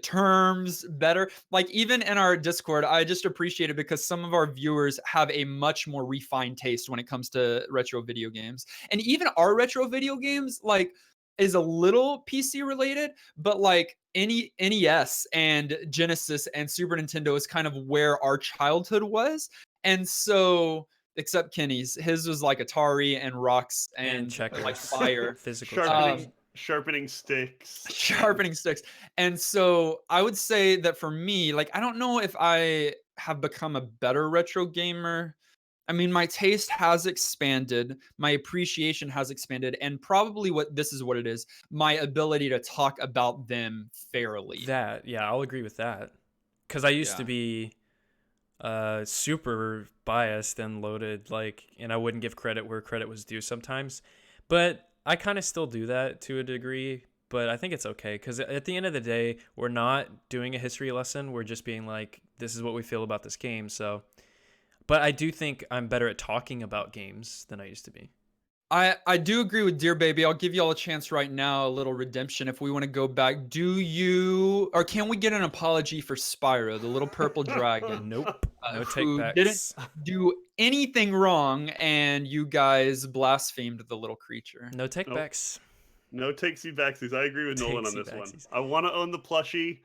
terms better. Like even in our Discord, I just appreciate it because some of our viewers have a much more refined taste when it comes to retro video games. And even our retro video games like is a little PC related, but like any NES and Genesis and Super Nintendo is kind of where our childhood was. And so except Kenny's. His was like Atari and rocks And and like checkers. fire, Physical checkers. Sharpening sticks. sharpening sticks. And so I would say that for me, like I don't know if I have become a better retro gamer. I mean, my taste has expanded, my appreciation has expanded, and probably this is what it is, my ability to talk about them fairly. That, yeah, I'll agree with that. Because I used to Yeah. be super biased and loaded, like, and I wouldn't give credit where credit was due sometimes. But I kind of still do that to a degree. But I think it's okay because at the end of the day, we're not doing a history lesson. We're just being like, this is what we feel about this game. So, but I do think I'm better at talking about games than I used to be. I do agree with Dear Baby. I'll give you all a chance right now, a little redemption if we want to go back. Do you or can we get an apology for Spyro, the little purple dragon, Nope. No who didn't takebacks. do anything wrong and you guys blasphemed the little creature? No takebacks. No takesy backsies. I agree with Nolan on this one. Takesy-backsies. I want to own the plushie.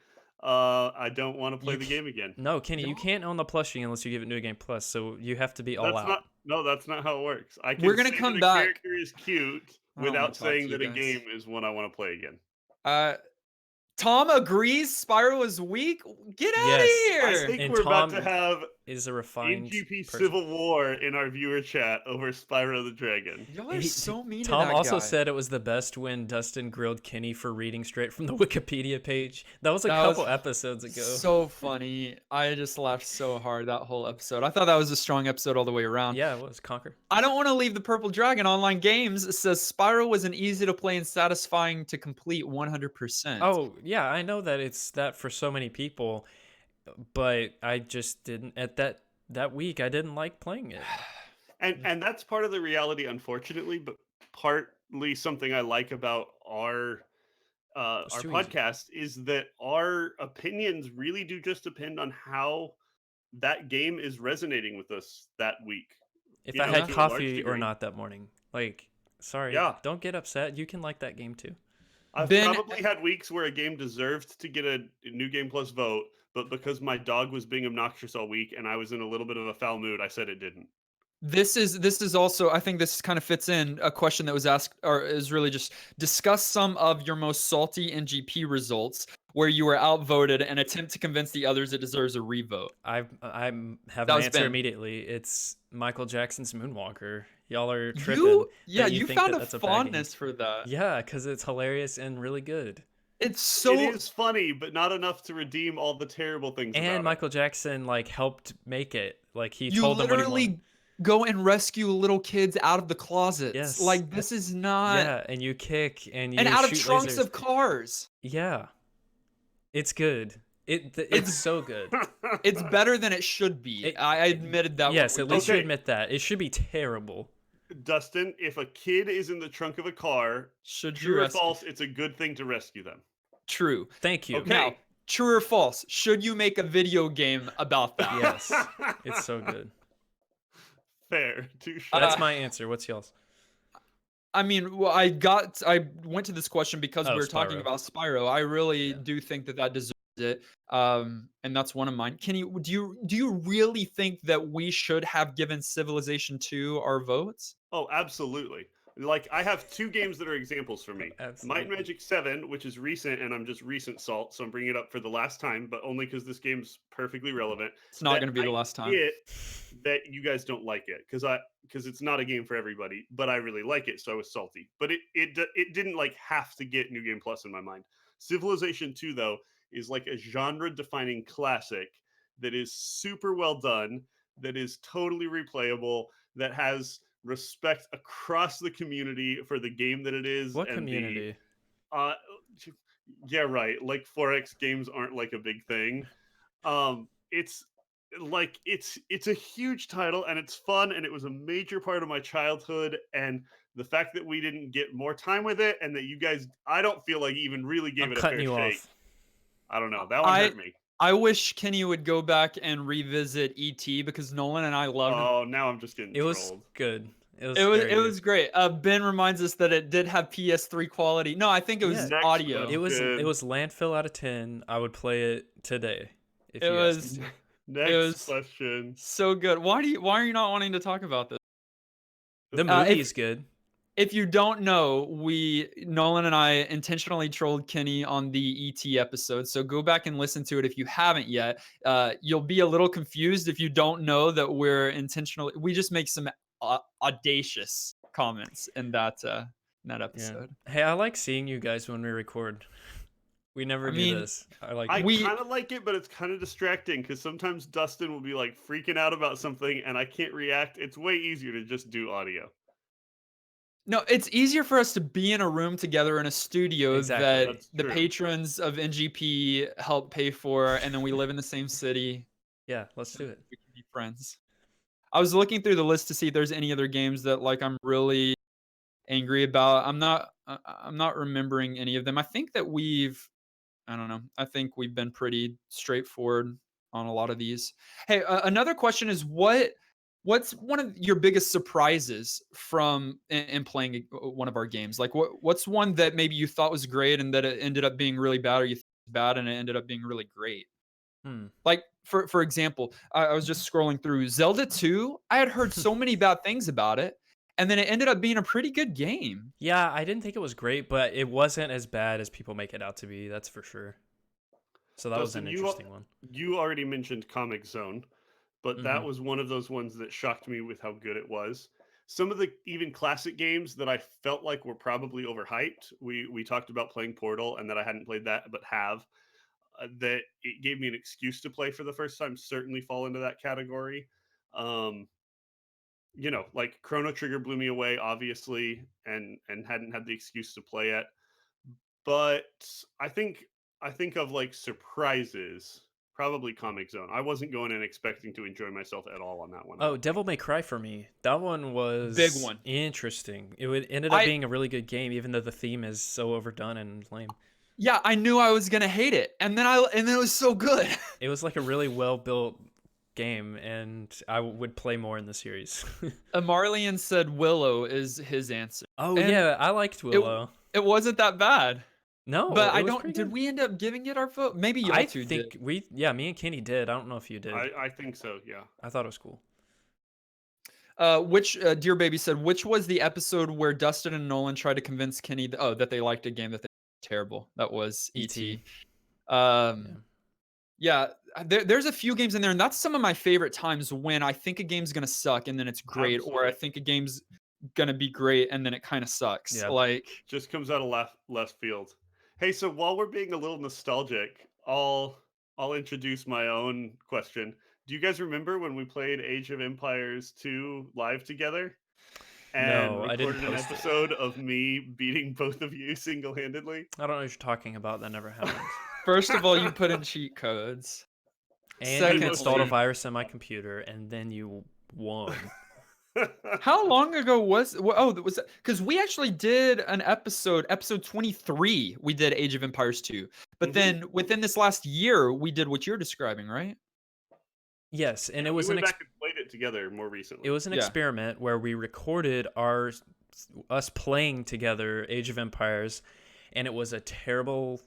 I don't want to play You the game again. No, Kenny, you No. can't own the plushie unless you give it New Game Plus. So you have to be all That's out. not. No, that's not how it works. I can We're gonna say come that a back. character is cute I don't wanna without talk to saying you that a guys. game is one I want to play again. Tom agrees Spyro is weak. Get out Yes. of I here. think And we're about to Tom have is a refined NGP person. civil war in our viewer chat over Spyro the Dragon. Y'all are so mean Tom to that also guy. said it was the best when Dustin grilled Kenny for reading straight from the Wikipedia page. That was a That was couple episodes ago. so funny. I just laughed so hard that whole episode. I thought that was a strong episode all the way around. Yeah, it was Conquer. I don't want to leave the Purple Dragon online games. It says Spyro was an easy to play and satisfying to complete 100%. Oh, yeah, I know that it's that for so many people, but I just didn't at that week I didn't like playing it. And that's part of the reality, unfortunately, but partly something I like about our It's our too easy. podcast is that our opinions really do just depend on how that game is resonating with us that week. If You I know, had to a large coffee or degree. not that morning, like, sorry, Yeah. don't get upset. You can like that game too. I've Ben- probably had weeks where a game deserved to get a New Game Plus vote, but because my dog was being obnoxious all week and I was in a little bit of a foul mood, I said it didn't. This is also, I think this kind of fits in a question that was asked, or is really just discuss some of your most salty NGP results where you were outvoted and attempt to convince the others it deserves a revote. I have That my was answer Ben. immediately. It's Michael Jackson's Moonwalker. Y'all are tripping. You that you think found that a that's a bad game. fondness for that. Yeah, because it's hilarious and really good. It's so It is funny, but not enough to redeem all the terrible things about And it. Michael Jackson like helped make it. Like he you told them what he literally wanted. go and rescue little kids out of the closets. Yes. Like this is not Yeah, and you kick and you and out of shoot trunks lasers. of cars. Yeah, it's good. It's so good. It's better than it should be. I admitted that. Yes, when at we least you Okay. admit that. It should be terrible. Dustin, if a kid is in the trunk of a car, should you true or rescue? false, it's a good thing to rescue them. True. Thank you. Okay. Now, true or false? Should you make a video game about that? Yes. It's so good. Fair. Touche. That's my answer. What's y'all's? I mean, well, I went to this question because Oh, we were talking Spyro. about Spyro. I really Yeah. do think that deserves it. And that's one of mine. Kenny, do you really think that we should have given Civilization 2 our votes? Oh, absolutely. Like, I have two games that are examples for me. Might Absolutely. and Magic 7, which is recent, and I'm just recent salt, so I'm bringing it up for the last time, but only because this game's perfectly relevant. It's not That going to be the I last time. get that you guys don't like it because it's not a game for everybody, but I really like it, so I was salty. But it didn't like have to get New Game Plus in my mind. Civilization 2 though is like a genre-defining classic that is super well done, that is totally replayable, that has respect across the community for the game that it is. What and community? uh yeah, right, like 4X games aren't like a big thing. It's like it's a huge title and it's fun and it was a major part of my childhood, and the fact that we didn't get more time with it and that you guys, I don't feel like, even really gave I'm it a cutting fair you shake. off. I don't know, that one hurt me. I wish Kenny would go back and revisit ET because Nolan and I loved it. Oh, now I'm just getting It was trolled. good. It was It very was great. Ben reminds us that it did have PS3 quality. No, I think it was Yeah. Next audio. good. It was question. landfill out of 10. I would play it today if It you asked was me to. Next was- question. so good. Why are you not wanting to talk about this? The Uh, movie if- is good. If you don't know, Nolan and I intentionally trolled Kenny on the ET episode. So go back and listen to it if you haven't yet. You'll be a little confused if you don't know that we just make some audacious comments in that Yeah. episode. Hey, I like seeing you guys when we record. We never I do mean, this. I like I it. We- kind of like it, but it's kind of distracting because sometimes Dustin will be like freaking out about something and I can't react. It's way easier to just do audio. No, it's easier for us to be in a room together in a studio Exactly. that That's the true. patrons of NGP help pay for, and then we live in the same city. Yeah, let's do it. We can be friends. I was looking through the list to see if there's any other games that like I'm really angry about. I'm not remembering any of them. I think that I don't know. I think we've been pretty straightforward on a lot of these. Hey, another question is what's one of your biggest surprises from in playing one of our games? Like what's one that maybe you thought was great and that it ended up being really bad, or you thought it was bad and it ended up being really great? Like for example, I was just scrolling through Zelda 2. I had heard so many bad things about it, and then it ended up being a pretty good game. Yeah, I didn't think it was great, but it wasn't as bad as people make it out to be. That's for sure. So that was Dustin, an interesting one. You already mentioned Comic Zone, but that Mhm. was one of those ones that shocked me with how good it was. Some of the even classic games that I felt like were probably overhyped. We talked about playing Portal and that I hadn't played that, but have. That it gave me an excuse to play for the first time. Certainly fall into that category. Um, like Chrono Trigger blew me away, obviously, and hadn't had the excuse to play it. But I think of like surprises, probably Comic Zone. I wasn't going in expecting to enjoy myself at all on that one. Oh, Devil May Cry for me. That one was Big one. interesting. Ended up being a really good game, even though the theme is so overdone and lame. Yeah, I knew I was gonna hate it, and then it was so good. It was like a really well built game, and I would play more in the series. Marlian said Willow is his answer. Oh And yeah, I liked Willow. It wasn't that bad. No, But it was pretty did good. we end up giving it our vote? Maybe y'all I two think did. me and Kenny did. I don't know if you did. I think so. Yeah. I thought it was cool. Dear Baby said, which was the episode where Dustin and Nolan tried to convince Kenny that they liked a game that they terrible? That was E.T. Yeah, there's a few games in there, and that's some of my favorite times when I think a game's gonna suck and then it's great, or I Absolutely. think a game's gonna be great and then it kind of sucks. Yeah. Like, Just comes out of left field. Hey, so while we're being a little nostalgic, I'll introduce my own question. Do you guys remember when we played Age of Empires 2 live together? And No, I didn't recorded an post it. episode of me beating both of you single-handedly? I don't know what you're talking about. That never happened. First of all, you put in cheat codes. And you installed a Secondly, virus in my computer, and then you won. how long ago was was because we actually did an episode 23, we did Age of Empires 2. But Mhm. then within this last year, we did what you're describing, right? Yes, and Yeah, it we was went back and played it together more recently. it was an Yeah. experiment where we recorded us playing together Age of Empires, and it was a terrible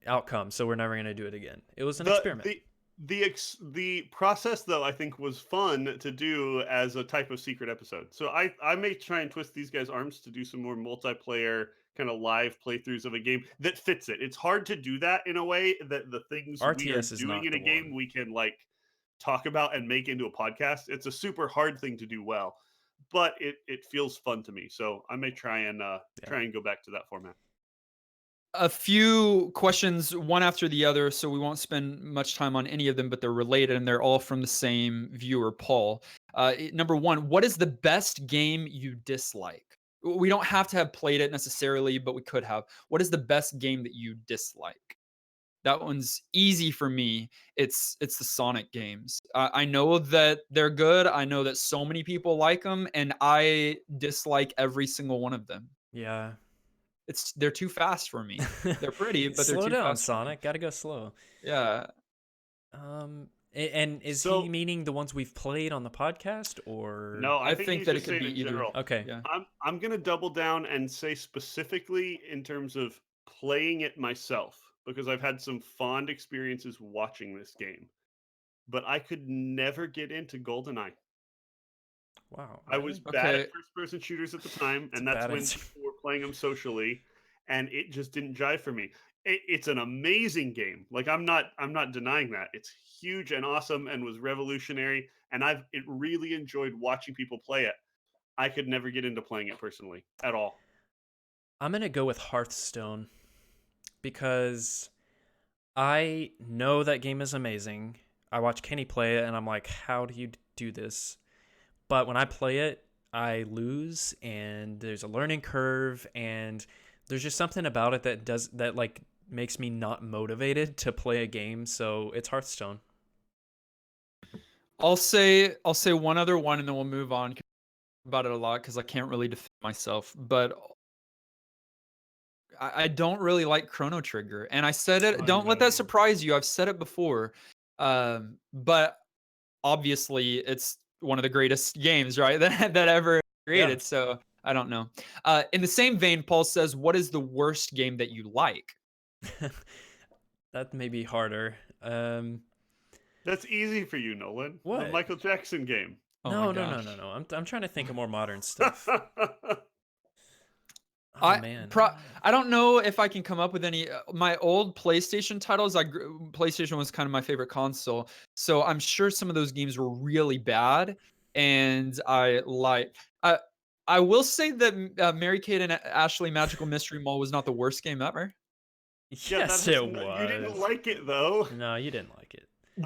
outcome. So we're never gonna do it again. It was an experiment. The process though I think was fun to do as a type of secret episode. So I may try and twist these guys' arms to do some more multiplayer kind of live playthroughs of a game that fits it. It's hard to do that in a way that the things we are RTS is doing not in the a game one. we can like talk about and make into a podcast. It's a super hard thing to do well, but it feels fun to me. So I may try and try and go back to that format. A few questions, one after the other, so we won't spend much time on any of them, but they're related and they're all from the same viewer, Paul. Number one, what is the best game you dislike? We don't have to have played it necessarily, but we could have. What is the best game that you dislike? That one's easy for me. It's the Sonic games. I know that they're good. I know that so many people like them, and I dislike every single one of them. Yeah. They're too fast for me. They're pretty, but they're Slow too down, fast for me. Sonic. Gotta go slow. Yeah. And is he So meaning the ones we've played on the podcast, or no, I I think think he's that it just could saying be in either. general. okay? Yeah. I'm gonna double down and say specifically in terms of playing it myself because I've had some fond experiences watching this game, but I could never get into GoldenEye. Wow, I was really? bad at Okay. first-person shooters at the time, It's a and that's bad when answer. people were playing them socially, and it just didn't jive for me. It's an amazing game. Like I'm not denying that. It's huge and awesome and was revolutionary, and it really enjoyed watching people play it. I could never get into playing it personally at all. I'm gonna go with Hearthstone because I know that game is amazing. I watch Kenny play it, and I'm like, how do you do this? But when I play it, I lose, and there's a learning curve, and there's just something about it that like makes me not motivated to play a game. So it's Hearthstone. I'll say one other one and then we'll move on about it a lot because I can't really defend myself. But I don't really like Chrono Trigger. And I said it, I don't let that know. surprise you. I've said it before. But obviously it's one of the greatest games, right? That ever Yeah. created. So I don't know. In the same vein, Paul says, what is the worst game that you like? That may be harder. That's easy for you, Nolan. The What? Michael Jackson game. Oh my No. gosh. I'm trying to think of more modern stuff. Oh I man. I don't know if I can come up with any. My old PlayStation titles. PlayStation was kind of my favorite console, so I'm sure some of those games were really bad, and I like. I will say that Mary Kate and Ashley Magical Mystery Mall was not the worst game ever. Yeah, that Yes, has it you didn't was. like it though. No, you didn't like it.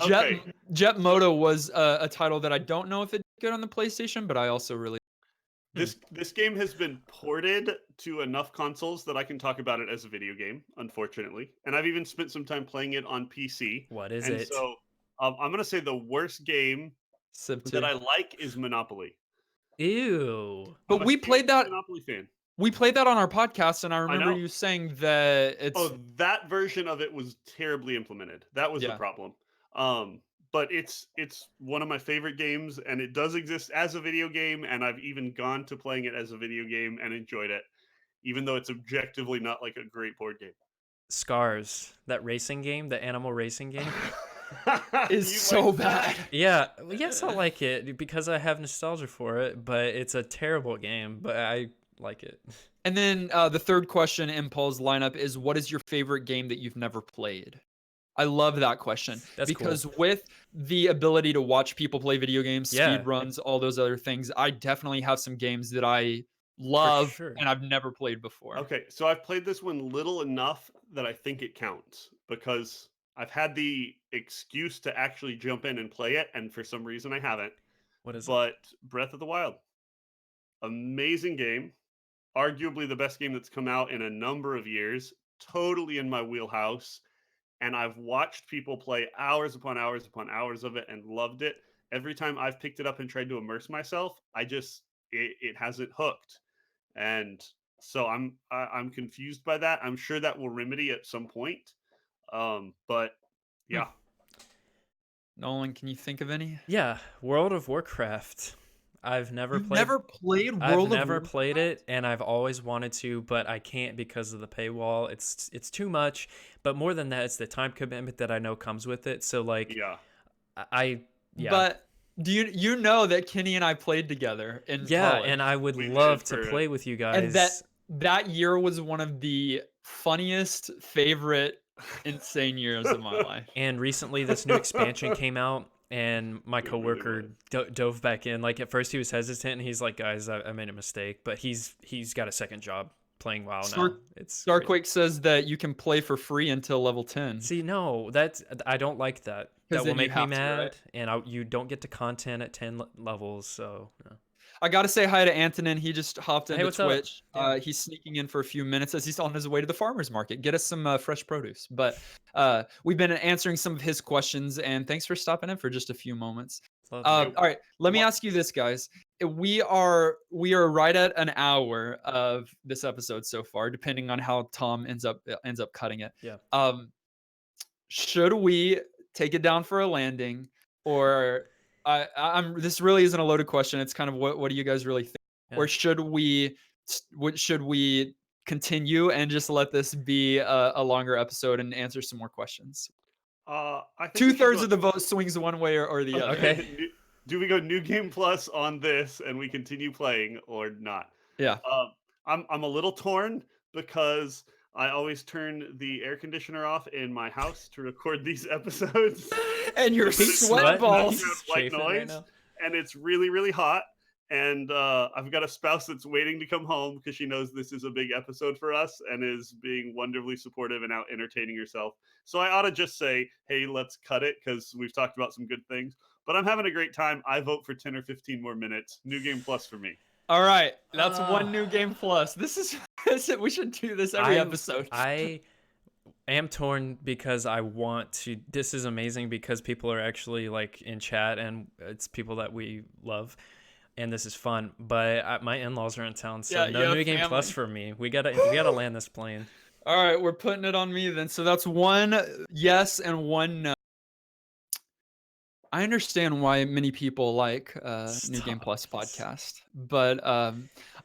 Jet Okay. Jet So Moto was a title that I don't know if it's good on the PlayStation, but I also really. this game has been ported to enough consoles that I can talk about it as a video game, unfortunately. And I've even spent some time playing it on PC. What is And it? so I'm going to say the worst game Civ that 2. I like is Monopoly. Ew. I'm But a we huge played that. Monopoly fan. We played that on our podcast, and I I remember know. you saying that it's Oh, that version of it was terribly implemented. That was the yeah. problem. But it's one of my favorite games, and it does exist as a video game, and I've even gone to playing it as a video game and enjoyed it, even though it's objectively not like a great board game. Scars. That racing game, the animal racing game. Is You so like bad. that? Yeah, well, yes, I like it because I have nostalgia for it, but it's a terrible game, but I like it. And then the third question in Paul's lineup is, what is your favorite game that you've never played? I love that question That's cool. because with the ability to watch people play video games, speed Yeah. runs, all those other things, I definitely have some games that I For love sure. and I've never played before. Okay, so I've played this one little enough that I think it counts because I've had the excuse to actually jump in and play it, and for some reason I haven't. What is it? But Breath of the Wild, amazing game, arguably the best game that's come out in a number of years, totally in my wheelhouse, and I've watched people play hours upon hours upon hours of it and loved it. Every time I've picked it up and tried to immerse myself, it hasn't hooked, and so I'm confused by that. I'm sure that will remedy at some point, but Hmm. yeah. Nolan, can you think of any? Yeah, World of Warcraft. I've never You've played never played I've World of never played Warcraft? it, and I've always wanted to, but I can't because of the paywall. It's too much. But more than that, it's the time commitment that I know comes with it. So like Yeah. I yeah. But do you know that Kenny and I played together in Yeah, college? and I would We did love to for play with you And guys. that year was one of the funniest, favorite, insane years of my life. And recently, this new expansion came out, and my It really coworker was. dove back in. Like at first, he was hesitant, and he's like, "Guys, I made a mistake," but he's got a second job playing WoW Star now. It's crazy. Starquake says that you can play for free until level 10, See, no, that's I don't like that. because That will then you make me have to, right? mad, and you don't get to content at 10 levels. So, no. I gotta say hi to Antonin. He just hopped Hey, into what's up? Twitch. Yeah. He's sneaking in for a few minutes as he's on his way to the farmer's market. Get us some fresh produce. But we've been answering some of his questions, and thanks for stopping in for just a few moments. Lovely. All right, let me Wha- ask you this, guys. We are right at an hour of this episode so far, depending on how Tom ends up cutting it. Yeah. Um, should we take it down for a landing, or I'm this really isn't a loaded question. It's kind of what do you guys really think? Yeah. Or should we continue and just let this be a longer episode and answer some more questions? I think we should 2/3 go. of the vote swings one way or the other. Okay. Okay. Do we go new game plus on this and we continue playing or not? Yeah. I'm a little torn because I always turn the air conditioner off in my house to record these episodes. And your But it's sweat sweating. balls. background He's white chafing right noise, now. and it's really really hot. And I've got a spouse that's waiting to come home because she knows this is a big episode for us and is being wonderfully supportive and out entertaining herself. So I ought to just say, hey, let's cut it because we've talked about some good things. But I'm having a great time. I vote for 10 or 15 more minutes. New game plus for me. All right, that's Uh, one new game plus. This is we should do this every episode. I am torn because I want to. This is amazing because people are actually like in chat, and it's people that we love, and this is fun. But my in-laws are in town, so Yeah, you no have new game plus family. for me. We gotta land this plane. All right, we're putting it on me then. So that's one yes and one no. I understand why many people like New Game Stop. Plus podcast, but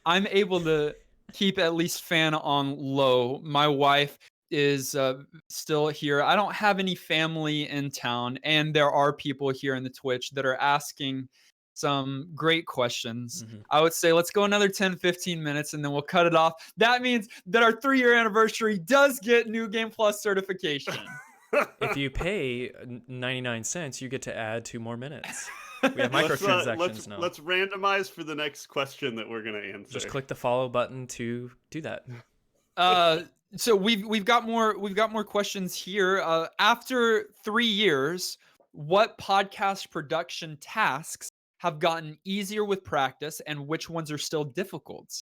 I'm able to keep at least fan on low. My wife is still here. I don't have any family in town, and there are people here in the Twitch that are asking some great questions. Mhm. I would say let's go another 10, 15 minutes and then we'll cut it off. That means that our 3-year anniversary does get New Game Plus certification. If you pay 99 cents, you get to add 2 more minutes. We have let's, microtransactions now. let's randomize for the next question that we're gonna answer. Just click the follow button to do that. So we've got more questions here. After 3 years, what podcast production tasks have gotten easier with practice, and which ones are still difficult?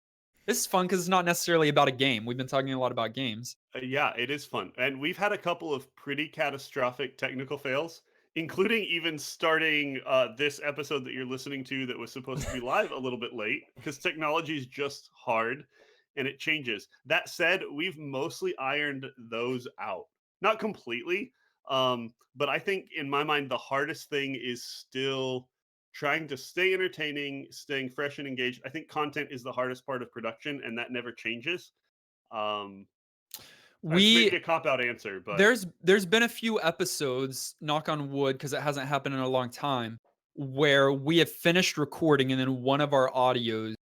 This is fun because it's not necessarily about a game. We've been talking a lot about games. Yeah, it is fun. And we've had a couple of pretty catastrophic technical fails, including even starting this episode that you're listening to that was supposed to be live a little bit late because technology is just hard and it changes. That said, we've mostly ironed those out. Not completely, but I think in my mind, the hardest thing is still trying to stay entertaining, staying fresh and engaged. I think content is the hardest part of production, and that never changes. Um, that's maybe a cop out answer, but There's been a few episodes, knock on wood, because it hasn't happened in a long time, where we have finished recording and then one of our audios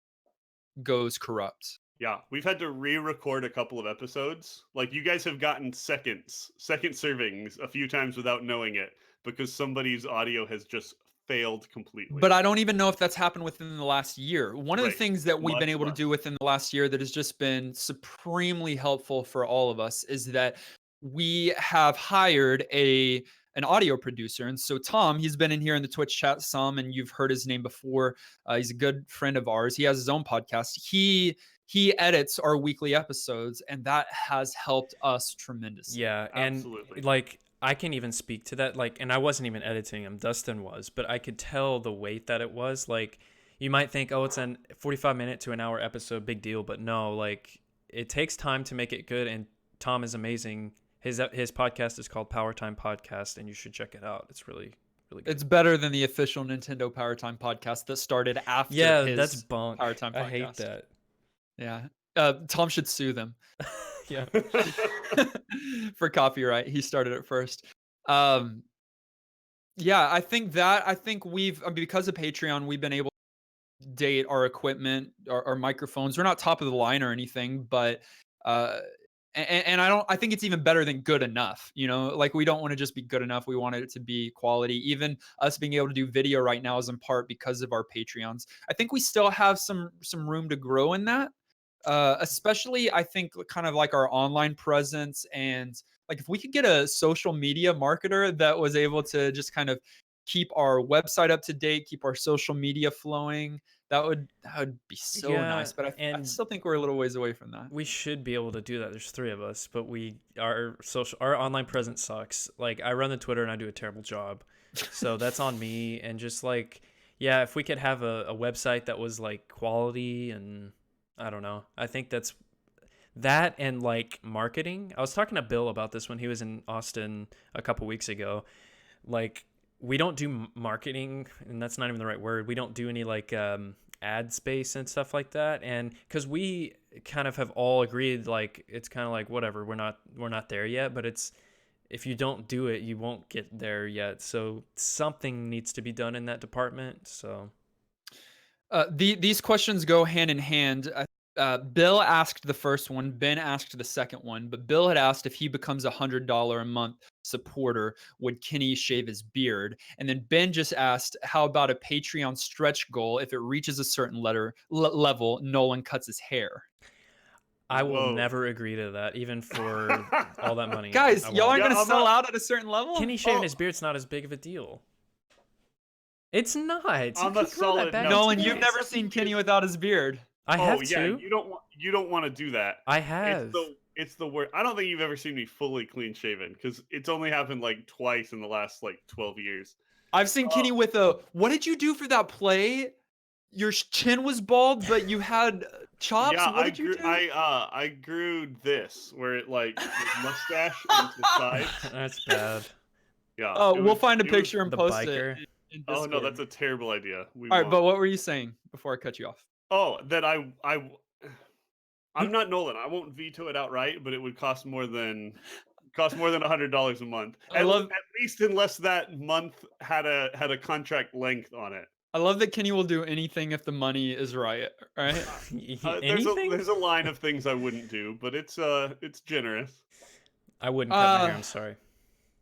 goes corrupt. yeah, we've had to re-record a couple of episodes. Like you guys have gotten second servings a few times without knowing it because somebody's audio has just failed completely. But I don't even know if that's happened within the last year. One of the Right. things that we've been Much able to less. do within the last year that has just been supremely helpful for all of us is that we have hired a an audio producer. And so Tom, he's been in here in the Twitch chat some, and you've heard his name before. He's a good friend of ours. He has his own podcast. He edits our weekly episodes, and that has helped us tremendously. Yeah, and Absolutely. like I can even speak to that. Like, and I wasn't even editing him; Dustin was, but I could tell the weight that it was. Like, you might think, oh, it's an 45-minute to an hour episode, big deal, but no, like it takes time to make it good. And Tom is amazing. His podcast is called Power Time Podcast, and you should check it out. It's really really good. It's better than the official Nintendo Power Time podcast that started after Yeah, his that's bunk. Power Time podcast. I hate that. Yeah. Tom should sue them. Yeah. For copyright. He started it first. Yeah, I think because of Patreon, we've been able to date our equipment, our microphones. We're not top of the line or anything, but and I think it's even better than good enough. Like we don't want to just be good enough. We want it to be quality. Even us being able to do video right now is in part because of our Patreons. I think we still have some room to grow in that. Especially I think kind of like our online presence, and like if we could get a social media marketer that was able to just kind of keep our website up to date, keep our social media flowing, that would be so Yeah, nice. But I and still think we're a little ways away from that. we should be able to do that. There's three of us, but our online presence sucks. Like I run the Twitter and I do a terrible job. So that's on me. And just like, yeah, if we could have a website that was like quality, and I don't know. I think that's that, and like marketing. I was talking to Bill about this when he was in Austin a couple weeks ago. Like we don't do marketing, and that's not even the right word. We don't do any like ad space and stuff like that. And because we kind of have all agreed, like it's kind of like whatever, we're not there yet, but it's, if you don't do it, you won't get there yet. So something needs to be done in that department. So These questions go hand in hand. Bill asked the first one, Ben asked the second one, but Bill had asked if he becomes $100 a month supporter, would Kenny shave his beard? And then Ben just asked, how about a Patreon stretch goal? If it reaches a certain level, Nolan cuts his hair. I will Whoa. never agree to that, even for all that money. Guys, I y'all won't. aren't Yeah, going to I'm sell not- out at a certain level? Kenny shaving Oh. his beard's not as big of a deal. It's not. You I'm can a grow that solid back. no. Nolan, Kenny you've is never such a seen Kenny kid. without his beard. I have yeah, to. you don't want to do that. I have. It's the worst. I don't think you've ever seen me fully clean shaven because it's only happened like twice in the last like 12 years. I've seen Kenny with what did you do for that play? Your chin was bald, but you had chops. Yeah, What did you do? I grew this where it like was mustache into the sides. That's bad. Yeah. Oh, it we'll was- find a it was- picture and The post biker. it. In Oh no, Discord. that's a terrible idea. We All right, won't. but what were you saying before I cut you off? Oh, that I'm not Nolan. I won't veto it outright, but it would cost more than $100 a month. I love- at least unless that month had a contract length on it. I love that Kenny will do anything if the money is right. Right? Anything? There's a line of things I wouldn't do, but it's generous. I wouldn't cut my hair. Uh, I'm sorry.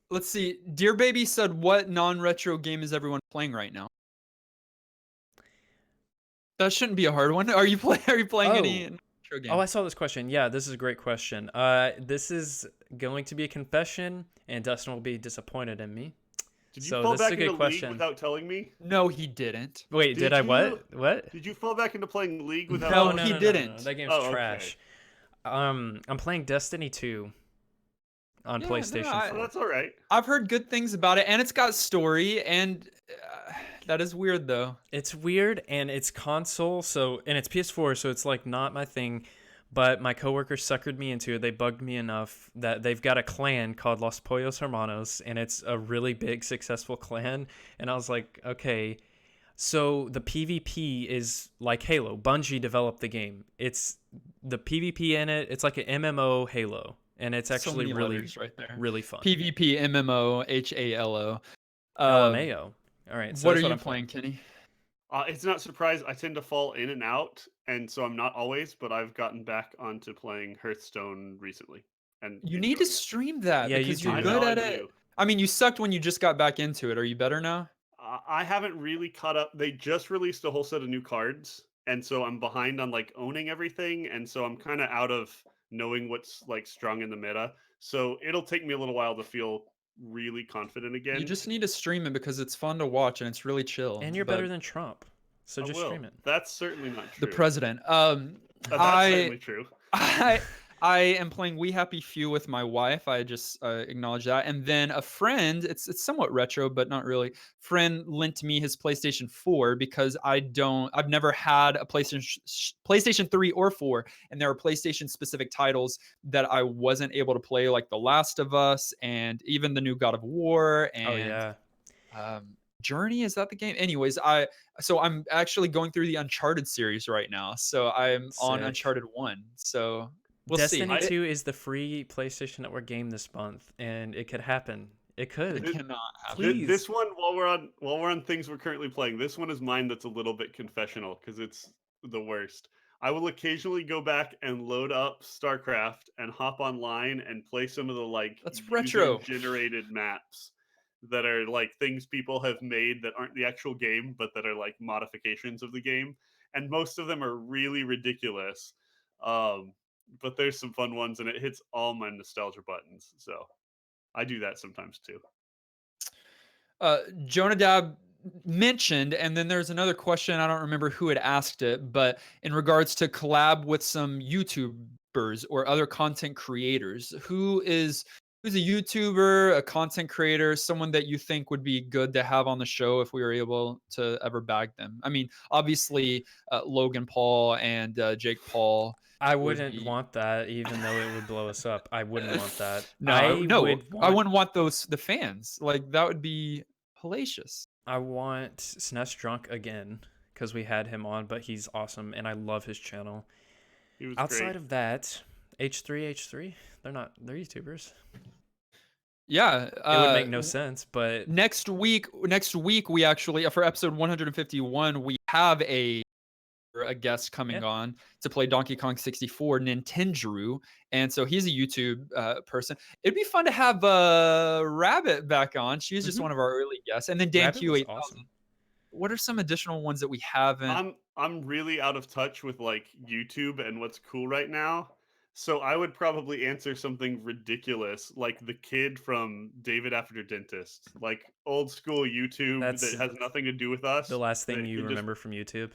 Let's see. Dear Baby said, "What non-retro game is everyone playing right now?" That shouldn't be a hard one. Are you playing any retro game? Oh, I saw this question. Yeah, this is a great question. This is going to be a confession, and Dustin will be disappointed in me. Did you So fall this is back a good into question. League without telling me? No, he didn't. Wait, Did did I you- what? What? Did you fall back into playing League without? No, telling he me? didn't. That game's Oh, okay. trash. I'm playing Destiny 2 on Yeah, no, PlayStation I- 4. Oh, that's all right. I've heard good things about it, and it's got story, and that is weird though. It's weird, and it's console, and it's PS4, so it's like not my thing. But my coworkers suckered me into it. They bugged me enough that they've got a clan called Los Pollos Hermanos, and it's a really big, successful clan. And I was like, okay. So the PvP is like Halo. Bungie developed the game. It's the PvP in it. It's like an MMO Halo, and it's So actually many really, letters right there. really fun. PvP, MMO, HALO. LMAO. All right. So What that's are you I'm playing, Kenny? It's not surprised. I tend to fall in and out, and so I'm not always. But I've gotten back onto playing Hearthstone recently, and You need to enjoying it. stream that Yeah, you because do. you're I good know, at I it. do. I mean, you sucked when you just got back into it. Are you better now? I haven't really caught up. They just released a whole set of new cards, and so I'm behind on like owning everything, and so I'm kind of out of knowing what's like strong in the meta. So it'll take me a little while to feel really confident again. You just need to stream it because it's fun to watch and it's really chill. And you're but better than Trump, so I just will. stream it. That's certainly not the true. president. That's I certainly true. I am playing We Happy Few with my wife. I just acknowledge that. And then a friend, it's somewhat retro, but not really. Friend lent me his PlayStation 4 because I've never had a PlayStation 3 or 4, and there are PlayStation specific titles that I wasn't able to play, like The Last of Us and even the new God of War and Oh yeah. Journey. Is that the game? Anyways, I'm actually going through the Uncharted series right now. So I'm on Sick. Uncharted 1. So we'll Destiny see. 2 is the free PlayStation Network game this month, and it could happen. It It could. cannot happen. Please. This one, while we're on things we're currently playing, this one is mine that's a little bit confessional because it's the worst. I will occasionally go back and load up StarCraft and hop online and play some of the like That's retro. user-generated maps that are like things people have made that aren't the actual game, but that are like modifications of the game. And most of them are really ridiculous. But there's some fun ones, and it hits all my nostalgia buttons. So I do that sometimes too. Jonadab mentioned, and then there's another question. I don't remember who had asked it, but in regards to collab with some YouTubers or other content creators, who's a YouTuber, a content creator, someone that you think would be good to have on the show if we were able to ever bag them? I mean, obviously, Logan Paul and Jake Paul. I would wouldn't be- want that, even though it would blow us up. I wouldn't want that. No, I I wouldn't want the fans. Like that would be hellacious. I want SNES Drunk again because we had him on, but he's awesome and I love his channel. He was Outside great. of that, H3, they're YouTubers. Yeah, It would make no sense, but next week we actually, for episode 151, we have a guest coming on to play Donkey Kong 64, Nintendo, and so he's a YouTube person. It'd be fun to have Rabbit back on. She's just one of our early guests, and then Dan Rabbit was Q8000. awesome. What are some additional ones that we haven't? I'm really out of touch with like YouTube and what's cool right now. So I would probably answer something ridiculous like the kid from David After Dentist, like old school YouTube That's that has nothing to do with us. The last thing that you can just- remember from YouTube.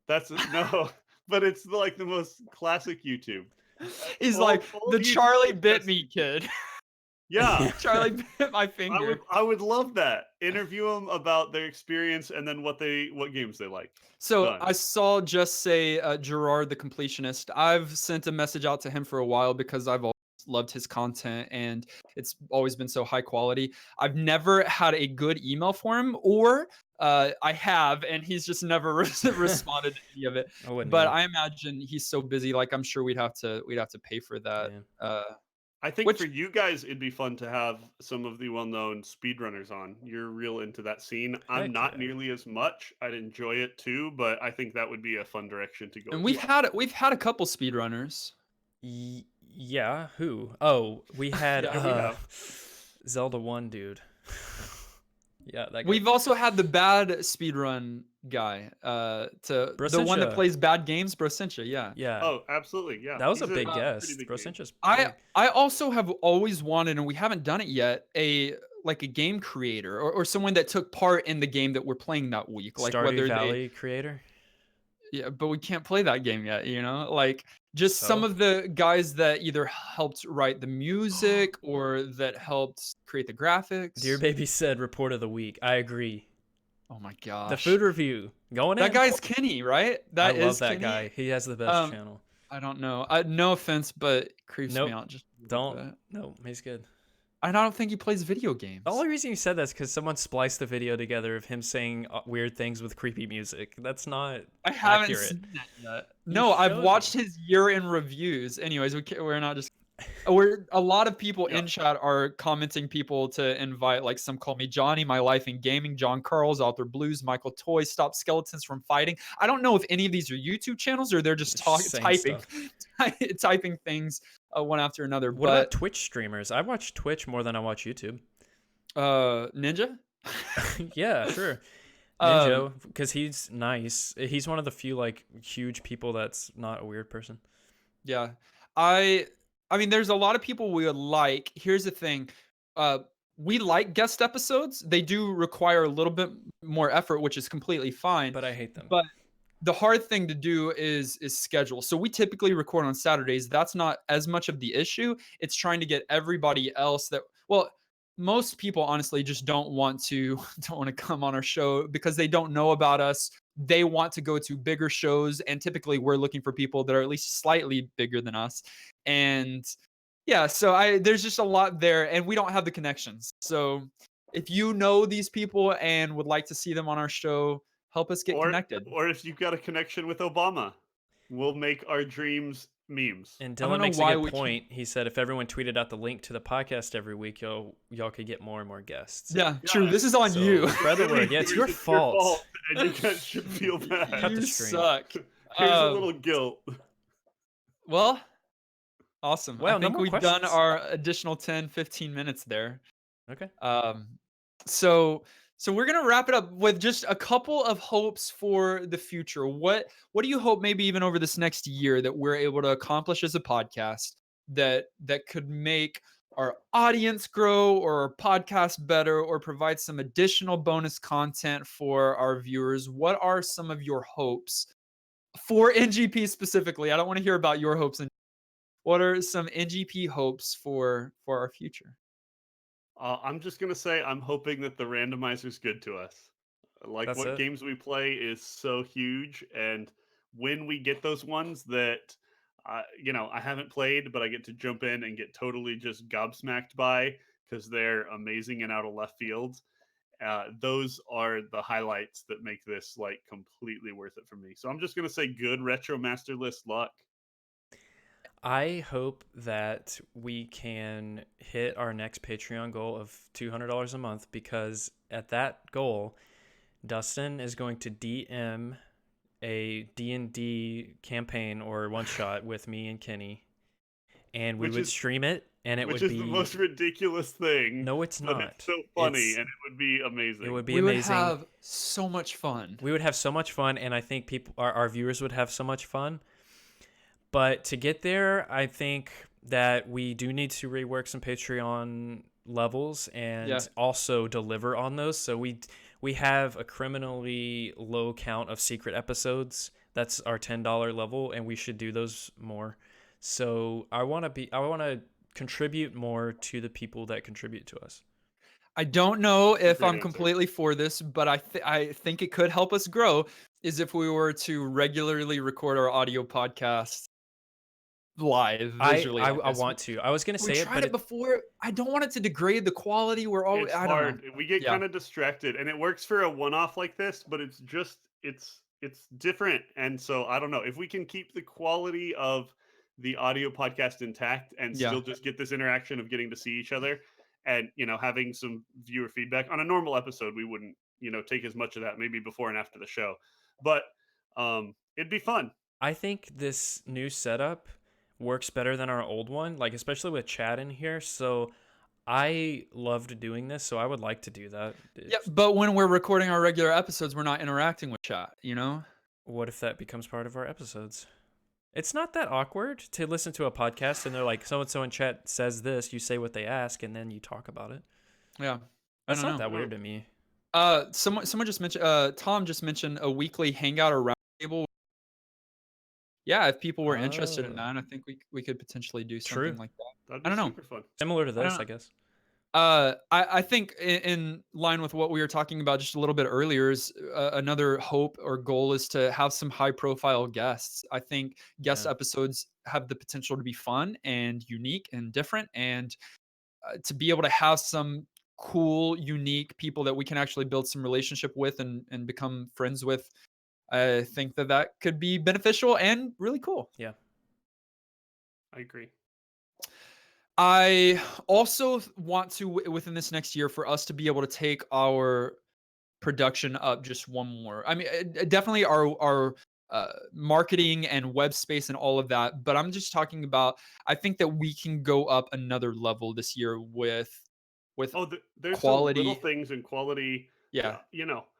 That's no, but it's like the most classic YouTube. He's Old- like old the YouTube Charlie like bit this- me kid. Yeah, Charlie bit my finger. I would love that. Interview them about their experience and then what games they like. So Done. I saw just say Gerard the completionist. I've sent a message out to him for a while because I've always loved his content and it's always been so high quality. I've never had a good email for him, or I have, and he's just never responded to any of it. But I imagine he's so busy. Like I'm sure we'd have to pay for that. Yeah. I think for you guys, it'd be fun to have some of the well-known speedrunners on. You're real into that scene. I'm not nearly as much. I'd enjoy it too, but I think that would be a fun direction to go. And we've had a couple speedrunners. Yeah, who? Oh, we had Yeah, we have. Zelda 1 dude. Yeah, that guy. We've also had the bad speedrun guy, the one that plays bad games, Brosentia, yeah. Yeah. Oh, absolutely, yeah. That was He's a big pretty guest. big Brosencha's I also have always wanted, and we haven't done it yet, a game creator or someone that took part in the game that we're playing that week. Like Stardew whether Valley creator. Yeah, but we can't play that game yet, you know? Like just some of the guys that either helped write the music or that helped create the graphics. Dear Baby said report of the week. I agree. Oh my gosh. The food review. Going in. That guy's Kenny, right? I love that Kenny. guy. He has the best channel. I don't know. No offense, but it creeps me out. Just don't. No, he's good. And I don't think he plays video games. The only reason you said that's because someone spliced the video together of him saying weird things with creepy music. That's not I haven't accurate. seen that yet. No, I've watched his year in reviews. Anyways, we're not just. A lot of people in chat are commenting people to invite, like some call me Johnny, My Life in Gaming, John Carls, Author Blues, Michael Toy, Stop Skeletons from Fighting. I don't know if any of these are YouTube channels or they're just typing typing things one after another. What about Twitch streamers? I watch Twitch more than I watch YouTube. Ninja? Yeah, sure. Ninja, because he's nice. He's one of the few like huge people that's not a weird person. Yeah. I mean, there's a lot of people we would like. Here's the thing. we like guest episodes. They do require a little bit more effort, which is completely fine. But I hate them. But the hard thing to do is schedule. So we typically record on Saturdays. That's not as much of the issue. It's trying to get everybody else that, well, most people honestly just don't want to don't want to come on our show because they don't know about us. They want to go to bigger shows, and typically we're looking for people that are at least slightly bigger than us. And yeah, so I there's just a lot there, and we don't have the connections. So if you know these people and would like to see them on our show, help us get Or connected. or if you've got a connection with Obama, we'll make our dreams memes. And I don't Dylan know makes a why good we can't. point. He said if everyone tweeted out the link to the podcast every week, y'all could get more and more guests. Yeah, Yeah, true. This is on So you. spread the word. Yeah, it's your fault. and you guys should feel Cut bad. the You stream. suck. Here's a Um, little guilt. Well, awesome. Well, I no think more we've done questions. our additional 10, 15 minutes there. Okay. Um, so we're gonna wrap it up with just a couple of hopes for the future. What do you hope maybe even over this next year that we're able to accomplish as a podcast that could make our audience grow or our podcast better or provide some additional bonus content for our viewers? What are some of your hopes for NGP specifically? I don't want to hear about your hopes. And what are some NGP hopes for our future? I'm just gonna say I'm hoping that the randomizer's good to us. Like That's what it. games we play is so huge, and when we get those ones that I haven't played, but I get to jump in and get totally just gobsmacked by because they're amazing and out of left field. Those are the highlights that make this like completely worth it for me. So I'm just gonna say good retro master list luck. I hope that we can hit our next Patreon goal of $200 a month, because at that goal, Dustin is going to DM a D&D campaign or one shot with me and Kenny, and we Which would is stream it, and it which would is be the most ridiculous thing. no, it's But not. it's so funny, It's and it would be amazing. it would be We would amazing. have so much fun. We would have so much fun, and I think our viewers would have so much fun. But to get there, I think that we do need to rework some Patreon levels and Yeah. also deliver on those. So we have a criminally low count of secret episodes. That's our $10 level, and we should do those more. So I want to contribute more to the people that contribute to us. I don't know if Great I'm answer. completely for this, but I think it could help us grow is if we were to regularly record our audio podcasts live visually like I this. want to. I was gonna We say it, tried but it before. I don't want it to degrade the quality. We're always It's I don't know. hard. We get Yeah. kind of distracted, and it works for a one-off like this, but it's just it's different. And so I don't know if we can keep the quality of the audio podcast intact and Yeah. still just get this interaction of getting to see each other and having some viewer feedback. On a normal episode, we wouldn't take as much of that, maybe before and after the show, but it'd be fun. I think this new setup works better than our old one, like especially with Chad in here. So I loved doing this, so I would like to do that. Yeah, but when we're recording our regular episodes, we're not interacting with chat, you know? What if that becomes part of our episodes? It's not that awkward to listen to a podcast and they're like, so and so in chat says this, you say what they ask, and then you talk about it. Yeah. That's don't not know. that weird to me. Someone just mentioned Tom just mentioned a weekly hangout or roundtable. Yeah, if people were interested in Oh. that, I think we could potentially do True. something like that. That'd I be don't know. super fun. Similar to this, know. I guess. I think in line with what we were talking about just a little bit earlier is another hope or goal is to have some high profile guests. I think guest Yeah. episodes have the potential to be fun and unique and different, and to be able to have some cool, unique people that we can actually build some relationship with and become friends with. I think that could be beneficial and really cool. Yeah. I agree. I also want to within this next year for us to be able to take our production up just one more. I mean, definitely our marketing and web space and all of that. But I'm just talking about. I think that we can go up another level this year with Oh, there's some little quality. things in quality. Yeah,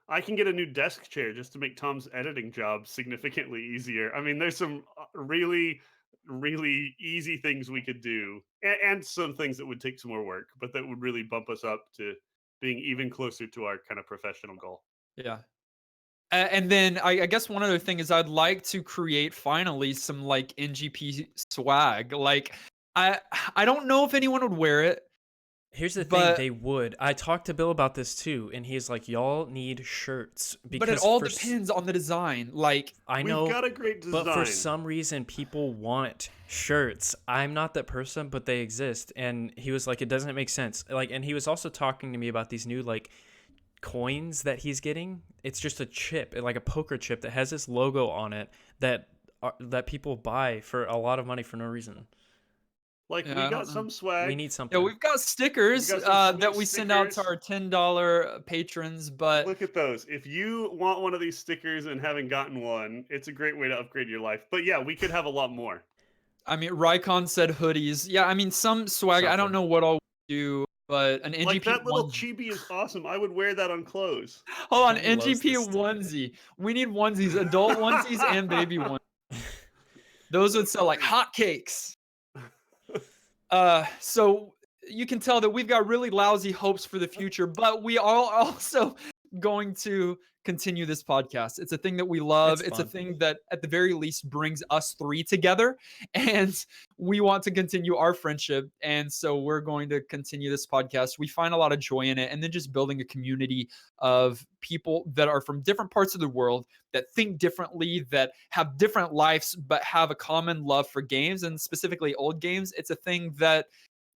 I can get a new desk chair just to make Tom's editing job significantly easier. I mean, there's some really really easy things we could do, and some things that would take some more work, but that would really bump us up to being even closer to our kind of professional goal. Yeah. And then I guess one other thing is I'd like to create finally some like NGP swag. Like I I don't know if anyone would wear it, Here's the thing, but they would. I talked to Bill about this too, and he's like, "Y'all need shirts it because all depends on the design. Like I We've know, got a great but for design. some reason people want shirts. I'm not that person, but they exist." And he was like, "It doesn't make sense." Like, and he was also talking to me about these new like coins that he's getting. It's just a chip, like a poker chip that has this logo on it that people buy for a lot of money for no reason. Like, we yeah, I got don't know. some We swag. need Yeah, something. we've got We stickers got some that sweet we send out to stickers. our $10 patrons, but Look at those. If you want one of these stickers and haven't gotten one, it's a great way to upgrade your life. But yeah, we could have a lot more. I mean, Rycon said hoodies. Yeah, I mean, some swag. I don't Something. know what I'll do, but an Like, NGP that little onesie. chibi is awesome. I would wear that on clothes. Hold on, He loves NGP this. onesie. We need onesies, adult onesies and baby ones. Those would sell like hotcakes. So you can tell that we've got really lousy hopes for the future, but we are also going to continue this podcast. It's a thing that we love. It's It's a fun. thing that at the very least brings us three together, and we want to continue our friendship. And so we're going to continue this podcast. We find a lot of joy in it, and then just building a community of people that are from different parts of the world that think differently, that have different lives, but have a common love for games and specifically old games. It's a thing that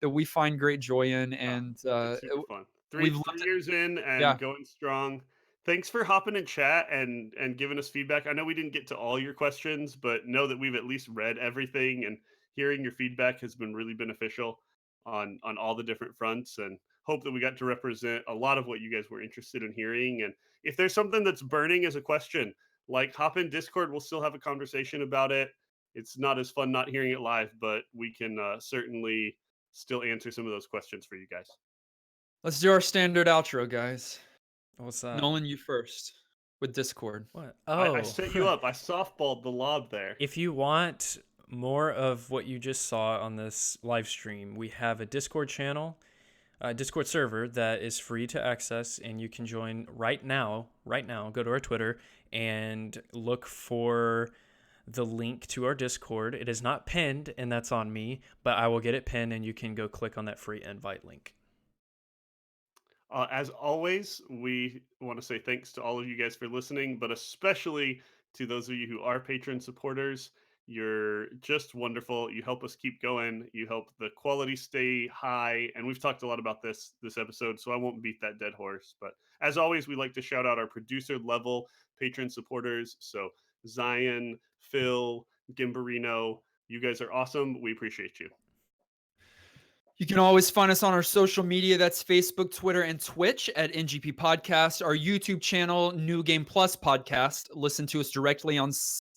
we find great joy in, Ah, and it's super fun. we've Three loved it. years in Yeah. and going strong. Thanks for hopping in chat and giving us feedback. I know we didn't get to all your questions, but know that we've at least read everything, and hearing your feedback has been really beneficial on all the different fronts, and hope that we got to represent a lot of what you guys were interested in hearing. And if there's something that's burning as a question, like, hop in Discord, we'll still have a conversation about it. It's not as fun not hearing it live, but we can certainly still answer some of those questions for you guys. Let's do our standard outro, guys. What's that? Nolan, you first with Discord. What? I Oh. set you up. I softballed the lob there. If you want more of what you just saw on this live stream, we have a Discord channel, a Discord server that is free to access, and you can join right now. Right now, go to our Twitter and look for the link to our Discord. It is not pinned, and that's on me, but I will get it pinned, and you can go click on that free invite link. As always, we want to say thanks to all of you guys for listening, but especially to those of you who are patron supporters. You're just wonderful. You help us keep going. You help the quality stay high. And we've talked a lot about this episode, so I won't beat that dead horse. But as always, we like to shout out our producer level patron supporters. So Zion, Phil, Gimbarino, you guys are awesome. We appreciate you. You can always find us on our social media. That's Facebook, Twitter, and Twitch at NGP Podcast. Our YouTube channel, New Game Plus Podcast. Listen to us directly on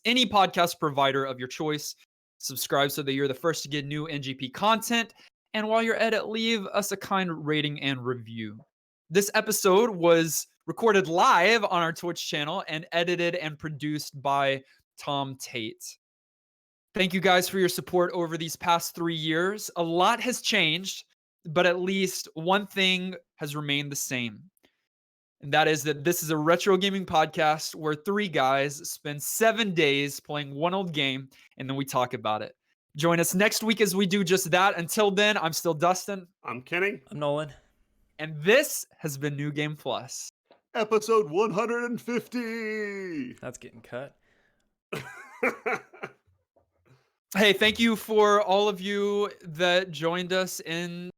any podcast provider of your choice. Subscribe so that you're the first to get new NGP content. And while you're at it, leave us a kind rating and review. This episode was recorded live on our Twitch channel and edited and produced by Tom Tate. Thank you guys for your support over these past 3 years. A lot has changed, but at least one thing has remained the same. And that is that this is a retro gaming podcast where 3 guys spend 7 days playing one old game and then we talk about it. Join us next week as we do just that. Until then, I'm still Dustin. I'm Kenny. I'm Nolan. And this has been New Game Plus. Episode 150. That's getting cut. Hey, thank you for all of you that joined us in